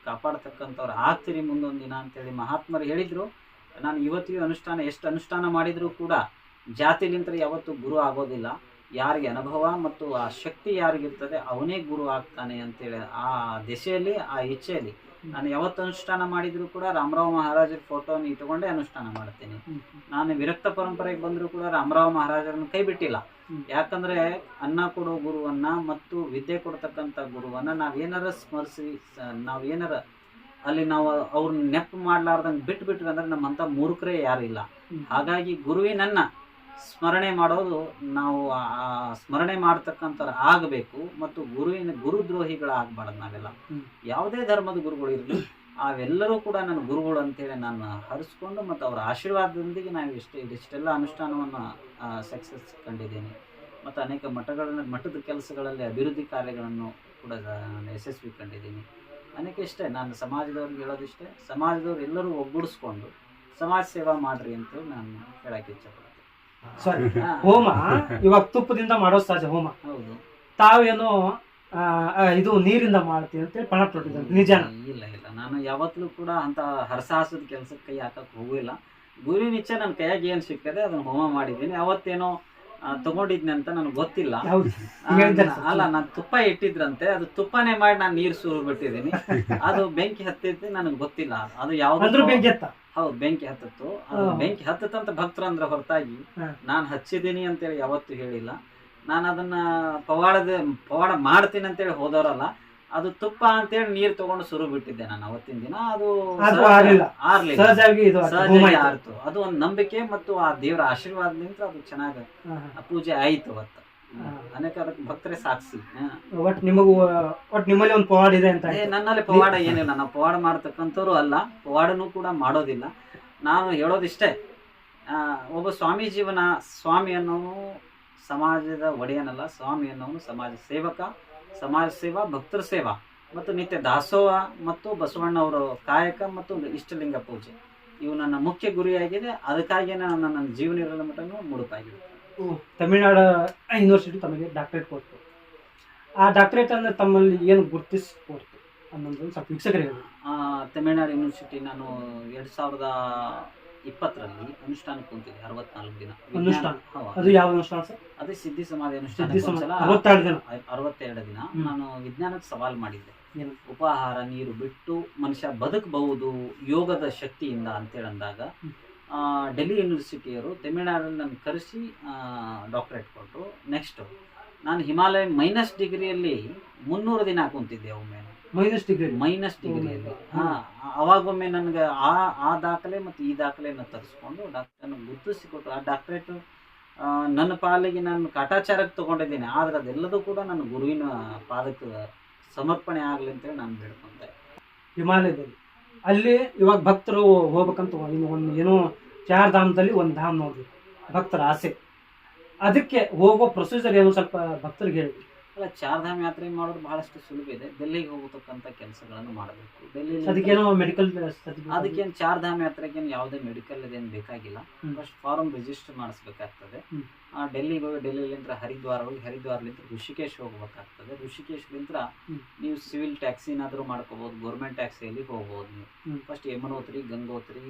ಕಾಪಾಡ್ತಕ್ಕಂಥವ್ರು ಆಗ್ತೀರಿ ಮುಂದೊಂದು ದಿನ ಅಂತೇಳಿ ಮಹಾತ್ಮರು ಹೇಳಿದ್ರು. ನಾನು ಇವತ್ತಿಗೂ ಎಷ್ಟು ಅನುಷ್ಠಾನ ಮಾಡಿದರೂ ಕೂಡ ಜಾತಿಲಿಂತ ಯಾವತ್ತೂ ಗುರು ಆಗೋದಿಲ್ಲ. ಯಾರಿಗೆ ಅನುಭವ ಮತ್ತು ಆ ಶಕ್ತಿ ಯಾರಿಗಿರ್ತದೆ ಅವನೇ ಗುರು ಆಗ್ತಾನೆ ಅಂತೇಳಿ ಆ ದಿಶೆಯಲ್ಲಿ, ಆ ಇಚ್ಛೆಯಲ್ಲಿ ನಾನು ಯಾವತ್ತು ಅನುಷ್ಠಾನ ಮಾಡಿದ್ರು ಕೂಡ ರಾಮರಾವ್ ಮಹಾರಾಜರ ಫೋಟೋನ ಇಟ್ಕೊಂಡೇ ಅನುಷ್ಠಾನ ಮಾಡ್ತೀನಿ. ನಾನು ವಿರಕ್ತ ಪರಂಪರೆಗೆ ಬಂದರೂ ಕೂಡ ರಾಮರಾವ್ ಮಹಾರಾಜರನ್ನು ಕೈ ಬಿಟ್ಟಿಲ್ಲ. ಯಾಕಂದ್ರೆ ಅನ್ನ ಕೊಡೋ ಗುರುವನ್ನ ಮತ್ತು ವಿದ್ಯೆ ಕೊಡ್ತಕ್ಕಂಥ ಗುರುವನ್ನ ನಾವೇನಾರ ಸ್ಮರಿಸಿ, ನಾವೇನಾರ ಅಲ್ಲಿ ನಾವು ಅವ್ರನ್ನ ನೆನಪು ಮಾಡ್ಲಾರ್ದಂಗೆ ಬಿಟ್ಬಿಟ್ವಿ ಅಂದ್ರೆ ನಮ್ಮಂಥ ಮೂರ್ಖರೇ ಯಾರಿಲ್ಲ. ಹಾಗಾಗಿ ಗುರುವಿನನ್ನ ಸ್ಮರಣೆ ಮಾಡೋದು ನಾವು ಸ್ಮರಣೆ ಮಾಡ್ತಕ್ಕಂಥವ್ರು ಆಗಬೇಕು. ಮತ್ತು ಗುರುದ್ರೋಹಿಗಳಾಗಬಾರ್ದು ನಾವೆಲ್ಲ. ಯಾವುದೇ ಧರ್ಮದ ಗುರುಗಳು ಇರಲಿ, ಅವೆಲ್ಲರೂ ಕೂಡ ನನ್ನ ಗುರುಗಳು ಅಂತೇಳಿ ನಾನು ಹರಿಸ್ಕೊಂಡು ಮತ್ತು ಅವರ ಆಶೀರ್ವಾದದೊಂದಿಗೆ ನಾವು ಇಷ್ಟೆಲ್ಲ ಅನುಷ್ಠಾನವನ್ನು ಸಕ್ಸಸ್ ಕಂಡಿದ್ದೀನಿ. ಮತ್ತು ಅನೇಕ ಮಠದ ಕೆಲಸಗಳಲ್ಲಿ ಅಭಿವೃದ್ಧಿ ಕಾರ್ಯಗಳನ್ನು ಕೂಡ ನಾನು ಯಶಸ್ವಿ ಕಂಡಿದ್ದೀನಿ. ಅನೇಕ ಇಷ್ಟೇ ನಾನು ಸಮಾಜದವ್ರಿಗೆ ಹೇಳೋದಿಷ್ಟೇ, ಸಮಾಜದವ್ರು ಎಲ್ಲರೂ ಒಗ್ಗೂಡಿಸ್ಕೊಂಡು ಸಮಾಜ ಸೇವಾ ಮಾಡ್ರಿ ಅಂತೇಳಿ ನಾನು ಹೇಳಕ್ಕೆ ಇಚ್ಛಪಡ್ತೀನಿ. ಸಾರಿ, ಹೋಮ ಇವಾಗ ತುಪ್ಪದಿಂದ ಮಾಡೋ ಸಹಜ ಹೋಮ. ಹೌದು, ತಾವೇನೋ ಇದು ನೀರಿಂದ ಮಾಡ್ತೀವಿ ಅಂತೇಳಿ ಪಣ ತೊಟ್ಟಿದ್ದಾರೆ, ನಿಜಾನ? ಇಲ್ಲ ಇಲ್ಲ, ನಾನು ಯಾವತ್ತೂ ಕೂಡ ಅಂತ ಹರಸಾಹಸದ ಕೆಲಸಕ್ಕೆ ಕೈ ಹಾಕಕ್ಕೆ ಹೋಗಿಲ್ಲ. ಗುರುವಿನ ಇಚ್ಛೆ ನನ್ನ ಕೈಯಾಗ ಏನು ಸಿಗ್ತದೆ ಅದನ್ನು ಹೋಮ ಮಾಡಿದ್ದೀನಿ. ಅವತ್ತೇನೋ ತಗೊಂಡಿದ್ನಿ ಅಂತ ನನಗೆ ಗೊತ್ತಿಲ್ಲ. ಅಲ್ಲ, ನಾನು ತುಪ್ಪ ಇಟ್ಟಿದ್ರಂತೆ, ಅದು ತುಪ್ಪನೇ ಮಾಡಿ ನಾನು ನೀರು ಸುರು ಬಿಟ್ಟಿದ್ದೀನಿ. ಅದು ಬೆಂಕಿ ಹತ್ತೈತಿ, ನನಗೆ ಗೊತ್ತಿಲ್ಲ ಅದು ಯಾವ್ದು ಬೆಂಕಿ ಹತ್ತ. ಹೌದು, ಬೆಂಕಿ ಹತ್ತತ್ತು. ಅದು ಬೆಂಕಿ ಹತ್ತತ್ತಂತ ಭಕ್ತರು ಅಂದ್ರೆ ಹೊರತಾಗಿ ನಾನು ಹಚ್ಚಿದ್ದೀನಿ ಅಂತೇಳಿ ಯಾವತ್ತೂ ಹೇಳಿಲ್ಲ. ನಾನು ಅದನ್ನ ಪವಾಡ ಮಾಡ್ತೀನಿ ಅಂತೇಳಿ ಹೋದವರಲ್ಲ. ಅದು ತುಪ್ಪ ಅಂತೇಳಿ ನೀರು ತಗೊಂಡು ಸುರು ಬಿಟ್ಟಿದ್ದೆ ನಾನು ಅವತ್ತಿನ ದಿನ. ಅದು ಆರ್ತು. ಅದು ಒಂದು ನಂಬಿಕೆ ಮತ್ತು ಆ ದೇವರ ಆಶೀರ್ವಾದದಿಂದ ಅದು ಚೆನ್ನಾಗಿ ಪೂಜೆ ಆಯ್ತು ಅವತ್ತು. ಅನೇಕ ಅದಕ್ಕೆ ಭಕ್ತರೇ ಸಾಕ್ಷಿ. ನಿಮ್ಮಲ್ಲಿ ಒಂದು ಪವಾಡ ಇದೆ ಅಂತ? ನನ್ನಲ್ಲಿ ಪವಾಡ ಏನಿಲ್ಲ, ನಾನು ಪವಾಡ ಮಾಡ್ತಕ್ಕಂಥವ್ರು ಅಲ್ಲ, ಪವಾಡನೂ ಕೂಡ ಮಾಡೋದಿಲ್ಲ. ನಾನು ಹೇಳೋದಿಷ್ಟೇ, ಒಬ್ಬ ಸ್ವಾಮಿ ಜೀವನ, ಸ್ವಾಮಿ ಅನ್ನೋನು ಸಮಾಜದ ಒಡೆಯನಲ್ಲ, ಸ್ವಾಮಿ ಅನ್ನೋನು ಸಮಾಜ ಸೇವಕ, ಸಮಾಜ ಸೇವಾ, ಭಕ್ತರ ಸೇವಾ ಮತ್ತು ನಿತ್ಯ ದಾಸೋಹ ಮತ್ತು ಬಸವಣ್ಣವರ ಕಾಯಕ ಮತ್ತು ಇಷ್ಟಲಿಂಗ ಪೂಜೆ ಇವು ನನ್ನ ಮುಖ್ಯ ಗುರಿಯಾಗಿದೆ. ಅದಕ್ಕಾಗಿ ನನ್ನ ಜೀವನ ಇರಲ ಮಟ್ಟನೂ ಮುಡುಪಾಗಿದೆ. ತಮಿಳುನಾಡು ಯೂನಿವರ್ಸಿಟಿ ತಮಗೆ ಡಾಕ್ಟರೇಟ್ ಕೊಡ್ತು. ಆ ಡಾಕ್ಟರೇಟ್ ಅಂದ್ರೆ ತಮ್ಮಲ್ಲಿ ಏನು ಗುರುತಿಸ್ಕೊಡ್ತು ಅನ್ನೋದು ಸ್ವಲ್ಪ ವೀಕ್ಷಕರಿಗೆ ಹೇಳಿ. ತಮಿಳುನಾಡು ಯೂನಿವರ್ಸಿಟಿ ನಾನು 2020ರಲ್ಲಿ ಅನುಷ್ಠಾನಕ್ಕೆ ಕುಂತಿದ್ದೆ 64 ದಿನ. ಅದು ಯಾವ ಅನುಷ್ಠಾನ ಸರ್? ಅದೇ ಸಿದ್ಧಿ ಸಮಾಧಿ ಅನುಷ್ಠಾನ 62 ದಿನ. ನಾನು ವಿಜ್ಞಾನಕ್ಕೆ ಸವಾಲು ಮಾಡಿದ್ದೆ. ಉಪಾಹಾರ ನೀರು ಬಿಟ್ಟು ಮನುಷ್ಯ ಬದುಕಬಹುದು ಯೋಗದ ಶಕ್ತಿಯಿಂದ ಅಂತೇಳಿ ಅಂದಾಗ ಡೆಲ್ಲಿ ಯೂನಿವರ್ಸಿಟಿಯವರು ತಮಿಳುನಾಡಲ್ಲಿ ನನ್ನ ಕರೆಸಿ ಡಾಕ್ಟರೇಟ್ ಕೊಟ್ಟರು. ನೆಕ್ಸ್ಟು ನಾನು ಹಿಮಾಲಯ -ಡಿಗ್ರಿಯಲ್ಲಿ 300 ದಿನ ಕುಂತಿದ್ದೆ. ಒಮ್ಮೆ ಮೈನಸ್ ಡಿಗ್ರಿಯಲ್ಲಿ ಅವಾಗೊಮ್ಮೆ ನನಗೆ ಆ ದಾಖಲೆ ಮತ್ತು ಈ ದಾಖಲೆಯನ್ನು ತರಿಸ್ಕೊಂಡು ಡಾಕ್ಟರ್ನ ಗುರುತಿಸಿಕೊಟ್ಟು ಆ ಡಾಕ್ಟರೇಟ್ ನನ್ನ ಪಾಲಿಗೆ ನಾನು ಕಾಟಾಚಾರಕ್ಕೆ ತೊಗೊಂಡಿದ್ದೀನಿ. ಆದರೆ ಅದೆಲ್ಲದೂ ಕೂಡ ನನ್ನ ಗುರುವಿನ ಪಾದಕ್ಕೆ ಸಮರ್ಪಣೆ ಆಗಲಿ ಅಂತೇಳಿ ನಾನು ಬೇಡ್ಕೊಂಡೆ. ಹಿಮಾಲಯದಲ್ಲಿ ಅಲ್ಲಿ ಇವಾಗ ಭಕ್ತರು ಹೋಗ್ಬೇಕಂತ ಒಂದು ಏನೋ 4 ಧಾಮದಲ್ಲಿ ಒಂದು ಧಾಮ್ ನೋಡ್ಬೇಕು ಭಕ್ತರ ಆಸೆ. ಅದಕ್ಕೆ ಹೋಗೋ ಪ್ರೊಸೀಜರ್ ಏನು ಸ್ವಲ್ಪ ಭಕ್ತರಿಗೆ ಹೇಳಿ. ಅಲ್ಲ, 4 ಧಾಮ್ ಯಾತ್ರೆ ಮಾಡೋದು ಬಹಳಷ್ಟು ಸುಲಭ ಇದೆ. ಡೆಲ್ಲಿಗೆ ಹೋಗತಕ್ಕಂಥ ಕೆಲಸಗಳನ್ನು ಮಾಡಬೇಕು. ಅದಕ್ಕೇನೋ ಮೆಡಿಕಲ್, ಅದಕ್ಕೇನು 4 ಧಾಮ್ ಯಾತ್ರೆಗೇನು ಯಾವುದೇ ಮೆಡಿಕಲ್ ಇದೇನು ಬೇಕಾಗಿಲ್ಲ. ಫಸ್ಟ್ ಫಾರ್ಮ್ ರಿಜಿಸ್ಟರ್ ಮಾಡಿಸ್ಬೇಕಾಗ್ತದೆ. ಡೆಲ್ಲಿಗೆ ಹೋಗಿ ಡೆಲ್ಲಿಲಿಂದ ಹರಿದ್ವಾರ ಹೋಗಿ ಹರಿದ್ವಾರಲಿಂದ ಋಷಿಕೇಶ್ ಹೋಗ್ಬೇಕಾಗ್ತದೆ. ಋಷಿಕೇಶ್ಲಿಂದ ನೀವು ಸಿವಿಲ್ ಟ್ಯಾಕ್ಸಿನಾದರೂ ಮಾಡ್ಕೋಬಹುದು, ಗೌರ್ಮೆಂಟ್ ಟ್ಯಾಕ್ಸಿಯಲ್ಲಿ ಹೋಗ್ಬೋದು. ನೀವು ಫಸ್ಟ್ ಯಮನೋತ್ರಿ, ಗಂಗೋತ್ರಿ,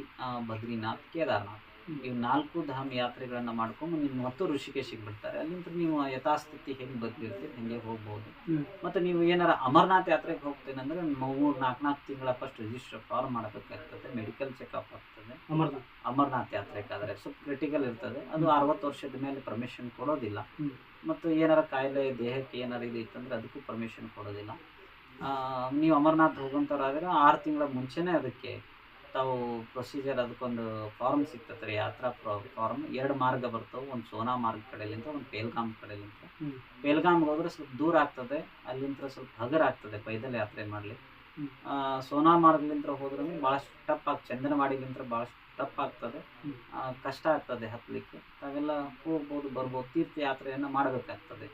ಬದ್ರಿನಾಥ್, ಕೇದಾರ್ನಾಥ್ ನೀವು 4 ಧಾಮ ಯಾತ್ರೆಗಳನ್ನ ಮಾಡ್ಕೊಂಡು ನೀವು ಮತ್ತು ಋಷಿಕೇಶಿಗೆ ಬಿಡ್ತಾರೆ. ಅಲ್ಲಿಂದ ನೀವು ಯಥಾಸ್ಥಿತಿ ಹೆಂಗೆ ಬಂದಿರ್ತೀರಿ ಹಂಗೆ ಹೋಗ್ಬೋದು. ಮತ್ತು ನೀವು ಏನಾರ ಅಮರನಾಥ್ ಯಾತ್ರೆಗೆ ಹೋಗ್ತೇನೆ ಅಂದರೆ 3-4 ತಿಂಗಳ ಫಸ್ಟ್ ರಿಜಿಸ್ಟರ್ ಫಾರ್ಮ್ ಮಾಡಬೇಕಾಗ್ತದೆ, ಮೆಡಿಕಲ್ ಚೆಕಪ್ ಆಗ್ತದೆ. ಅಮರನಾಥ್ ಯಾತ್ರೆಗಾದರೆ ಸ್ವಲ್ಪ ಕ್ರಿಟಿಕಲ್ ಇರ್ತದೆ, ಅದು 60 ವರ್ಷದ ಮೇಲೆ ಪರ್ಮಿಷನ್ ಕೊಡೋದಿಲ್ಲ. ಮತ್ತು ಏನಾರ ಕಾಯಿಲೆ ದೇಹಕ್ಕೆ ಏನಾರ ಇದು ಇತ್ತಂದ್ರೆ ಅದಕ್ಕೂ ಪರ್ಮಿಷನ್ ಕೊಡೋದಿಲ್ಲ. ನೀವು ಅಮರನಾಥ್ ಹೋಗೋಂಥವ್ರಾದರೆ 6 ತಿಂಗಳ ಮುಂಚೆನೇ ಅದಕ್ಕೆ ತಾವು ಪ್ರೊಸೀಜರ್ ಅದಕ್ಕೊಂದು ಫಾರ್ಮ್ ಸಿಗ್ತದೆ ರೀ, ಯಾತ್ರಾ ಫಾರ್ಮ್. 2 ಮಾರ್ಗ ಬರ್ತವೆ, ಒಂದು ಸೋನಾ ಮಾರ್ಗ ಕಡೆಲಿಂದ, ಒಂದು ಪೇಲ್ಗಾಮ್ ಕಡೆಲಿಂದ. ಪೇಲ್ಗಾಮ್ಗೆ ಹೋದ್ರೆ ಸ್ವಲ್ಪ ದೂರ ಆಗ್ತದೆ, ಅಲ್ಲಿಂದ ಸ್ವಲ್ಪ ಹಗರ ಆಗ್ತದೆ ಪೈದಲ್ ಯಾತ್ರೆ ಮಾಡಲಿ. ಸೋನಾ ಮಾರ್ಗಲಿಂದ ಹೋದ್ರೆ ಭಾಳಷ್ಟು ಟಫ್ ಚಂದನವಾಡಿಲಿಂದ ಭಾಳಷ್ಟು ಟಫ್ ಆಗ್ತದೆ, ಕಷ್ಟ ಆಗ್ತದೆ ಹತ್ತಲಿಕ್ಕೆ. ತಾವೆಲ್ಲ ಹೋಗ್ಬೋದು ಬರ್ಬೋದು, ತೀರ್ಥಯಾತ್ರೆಯನ್ನು ಮಾಡಬೇಕಾಗ್ತದೆ.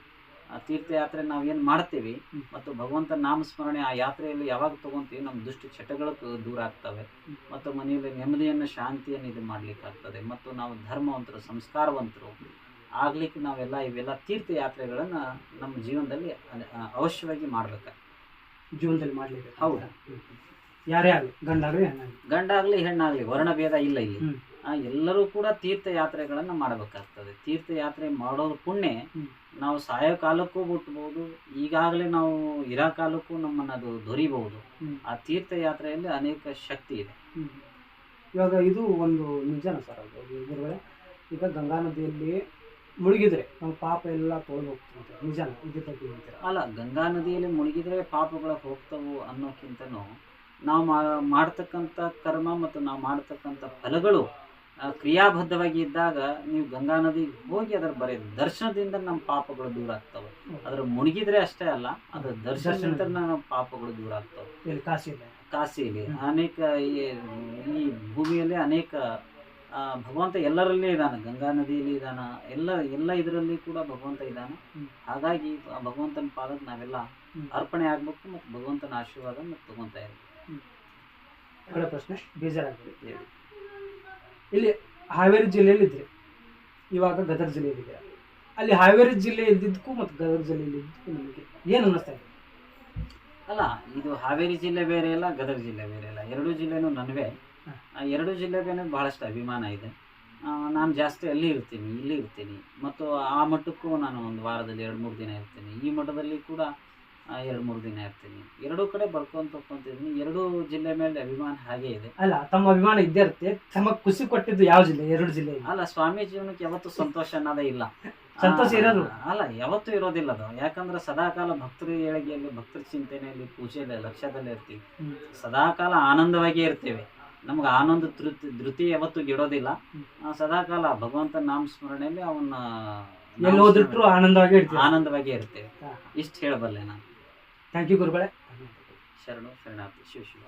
ತೀರ್ಥಯಾತ್ರೆ ನಾವೇನು ಮಾಡ್ತೀವಿ ಮತ್ತು ಭಗವಂತ ನಾಮಸ್ಮರಣೆ ಆ ಯಾತ್ರೆಯಲ್ಲಿ ಯಾವಾಗ ತೊಗೊತೀವಿ ನಮ್ಮ ದುಷ್ಟ ಚಟಗಳು ದೂರ ಆಗ್ತವೆ, ಮತ್ತು ಮನೆಯಲ್ಲಿ ನೆಮ್ಮದಿಯನ್ನು ಶಾಂತಿಯನ್ನು ಇದು ಮಾಡಲಿಕ್ಕಾಗ್ತದೆ. ಮತ್ತು ನಾವು ಧರ್ಮವಂತರು ಸಂಸ್ಕಾರವಂತರು ಆಗ್ಲಿಕ್ಕೆ ಇವೆಲ್ಲ ತೀರ್ಥಯಾತ್ರೆಗಳನ್ನು ನಮ್ಮ ಜೀವನದಲ್ಲಿ ಅವಶ್ಯವಾಗಿ ಮಾಡ್ಬೇಕಾಗ್ತದೆ. ಜೀವನದಲ್ಲಿ ಮಾಡಲಿಕ್ಕೆ ಹೌದು. ಯಾರೇ ಆಗಲಿ, ಗಂಡಾಗಲಿ ಹೆಣ್ಣಾಗಲಿ ವರ್ಣಭೇದ ಇಲ್ಲ ಇಲ್ಲಿ. ಎಲ್ಲರೂ ಕೂಡ ತೀರ್ಥಯಾತ್ರೆಗಳನ್ನು ಮಾಡಬೇಕಾಗ್ತದೆ. ತೀರ್ಥಯಾತ್ರೆ ಮಾಡೋದು ಪುಣ್ಯ ನಾವು ಸಾಯೋ ಕಾಲಕ್ಕೂ ಬಿಟ್ಬೋದು, ಈಗಾಗಲೇ ನಾವು ಇರೋ ಕಾಲಕ್ಕೂ ನಮ್ಮನ್ನು ಅದು ದೊರಿಬಹುದು. ಆ ತೀರ್ಥಯಾತ್ರೆಯಲ್ಲಿ ಅನೇಕ ಶಕ್ತಿ ಇದೆ. ಇವಾಗ ಇದು ಒಂದು ನಿಜನ ಸರ್, ಅದು ಗುರುಗಳೇ, ಈಗ ಗಂಗಾ ನದಿಯಲ್ಲಿ ಮುಳುಗಿದ್ರೆ ನಮ್ಮ ಪಾಪ ಎಲ್ಲ ತೊಳೆದು ಹೋಗ್ತದೆ, ನಿಜನ? ಇದ್ರ ಬಗ್ಗೆ ಹೇಳ್ತೀರಾ? ಅಲ್ಲ, ಗಂಗಾ ನದಿಯಲ್ಲಿ ಮುಳುಗಿದ್ರೆ ಪಾಪಗಳು ಹೋಗ್ತವು ಅನ್ನೋಕ್ಕಿಂತನೂ ನಾವು ಮಾಡ್ತಕ್ಕಂಥ ಕರ್ಮ ಮತ್ತು ನಾವು ಮಾಡ್ತಕ್ಕಂಥ ಫಲಗಳು ಕ್ರಿಯಾಬದ್ಧವಾಗಿ ಇದ್ದಾಗ ನೀವು ಗಂಗಾ ನದಿಗೆ ಹೋಗಿ ಅದರ ಬರೀ ದರ್ಶನದಿಂದ ನಮ್ಮ ಪಾಪಗಳು ದೂರ ಆಗ್ತವೆ. ಅದ್ರ ಮುಳುಗಿದ್ರೆ ಅಷ್ಟೇ ಅಲ್ಲ, ಅದರ ದರ್ಶನದಿಂದ ನಮ್ಮ ಪಾಪಗಳು ದೂರ ಆಗ್ತವೆ. ಕಾಶಿಯಲ್ಲಿ ಅನೇಕ ಈ ಭೂಮಿಯಲ್ಲಿ ಅನೇಕ ಭಗವಂತ ಎಲ್ಲರಲ್ಲಿ ಇದ್ದಾನೆ, ಗಂಗಾ ನದಿಯಲ್ಲಿ ಇದ್ದಾನ, ಎಲ್ಲ ಇದರಲ್ಲಿ ಕೂಡ ಭಗವಂತ ಇದ್ದಾನೆ. ಹಾಗಾಗಿ ಆ ಭಗವಂತನ ಪಾದಕ್ಕೆ ನಾವೆಲ್ಲ ಅರ್ಪಣೆ ಆಗ್ಬೇಕು ಮತ್ತು ಭಗವಂತನ ಆಶೀರ್ವಾದ ಮತ್ತು ತಗೊಂತ ಇರ್ಬೇಕು. ಪ್ರಶ್ನೆ ಬೇಜಾರಾಗ್ತದೆ. ಇಲ್ಲಿ ಹಾವೇರಿ ಜಿಲ್ಲೆಯಲ್ಲಿ ಇದ್ರೆ, ಇವಾಗ ಗದಗ ಜಿಲ್ಲೆಯಲ್ಲಿ ಇದೆ. ಅಲ್ಲಿ ಹಾವೇರಿ ಜಿಲ್ಲೆ ಇದ್ದಿದ್ದಕ್ಕೂ ಮತ್ತು ಗದಗ ಜಿಲ್ಲೆಯಲ್ಲಿ ಇದ್ದಕ್ಕೂ ನಿಮಗೆ ಏನು ಅನ್ನಿಸ್ತಾ ಇದೆ? ಅಲ್ಲ, ಇದು ಹಾವೇರಿ ಜಿಲ್ಲೆ ಬೇರೆ ಇಲ್ಲ, ಗದಗ ಜಿಲ್ಲೆ ಬೇರೆ ಇಲ್ಲ, 2 ಜಿಲ್ಲೆನೂ ನನವೇ. 2 ಜಿಲ್ಲೆಗೆ ಬಹಳಷ್ಟು ಅಭಿಮಾನ ಇದೆ. ನಾನು ಜಾಸ್ತಿ ಅಲ್ಲಿ ಇರ್ತೀನಿ, ಇಲ್ಲಿ ಇರ್ತೀನಿ, ಮತ್ತು ಆ ಮಟ್ಟಕ್ಕೂ ನಾನು ಒಂದು ವಾರದಲ್ಲಿ 2-3 ದಿನ ಇರ್ತೀನಿ. ಈ ಮಠದಲ್ಲಿ ಕೂಡ 2-3 ದಿನ ಇರ್ತೀನಿ. 2 ಕಡೆ ಬರ್ಕೊಂತಿದ್ದೀನಿ. 2 ಜಿಲ್ಲೆ ಮೇಲೆ ಅಭಿಮಾನ ಹಾಗೆ ಇದೆ. ಅಲ್ಲ, ತಮ್ಮ ಅಭಿಮಾನ ಇದ್ದೇ ಇರುತ್ತೆ. ತಮ್ಮ ಖುಷಿ ಕೊಟ್ಟಿದ್ದು ಯಾವ ಜಿಲ್ಲೆ? 2 ಜಿಲ್ಲೆ. ಅಲ್ಲ, ಸ್ವಾಮಿ ಜೀವನಕ್ಕೆ ಯಾವತ್ತೂ ಸಂತೋಷ ಅನ್ನೋದೇ ಇಲ್ಲ. ಸಂತೋಷ ಇರೋದು ಅಲ್ಲ, ಯಾವತ್ತೂ ಇರೋದಿಲ್ಲ ಅದು. ಯಾಕಂದ್ರೆ ಸದಾಕಾಲ ಭಕ್ತರ ಏಳಿಗೆಯಲ್ಲಿ, ಭಕ್ತರ ಚಿಂತನೆಯಲ್ಲಿ, ಪೂಜೆಯಲ್ಲಿ, ಲಕ್ಷ್ಯದಲ್ಲಿ ಇರ್ತೀವಿ. ಸದಾಕಾಲ ಆನಂದವಾಗಿಯೇ ಇರ್ತೇವೆ. ನಮ್ಗೆ ಆನಂದ ಧೃತಿ ಯಾವತ್ತೂ ಗಿಡೋದಿಲ್ಲ. ಸದಾಕಾಲ ಭಗವಂತನ ನಾಮ ಸ್ಮರಣೆಯಲ್ಲಿ ಅವನ್ನ ಎಲ್ಲೋದಿಟ್ರು ಆನಂದವಾಗಿ ಇರ್ತೇವೆ. ಇಷ್ಟು ಹೇಳಬಲ್ಲೆ ನಾನು. ಥ್ಯಾಂಕ್ ಯು ಗುರುಗಳೇ. ಶರಣು ಶರಣಾರ್ಥಿ. ಶಿವ ಶಿವ.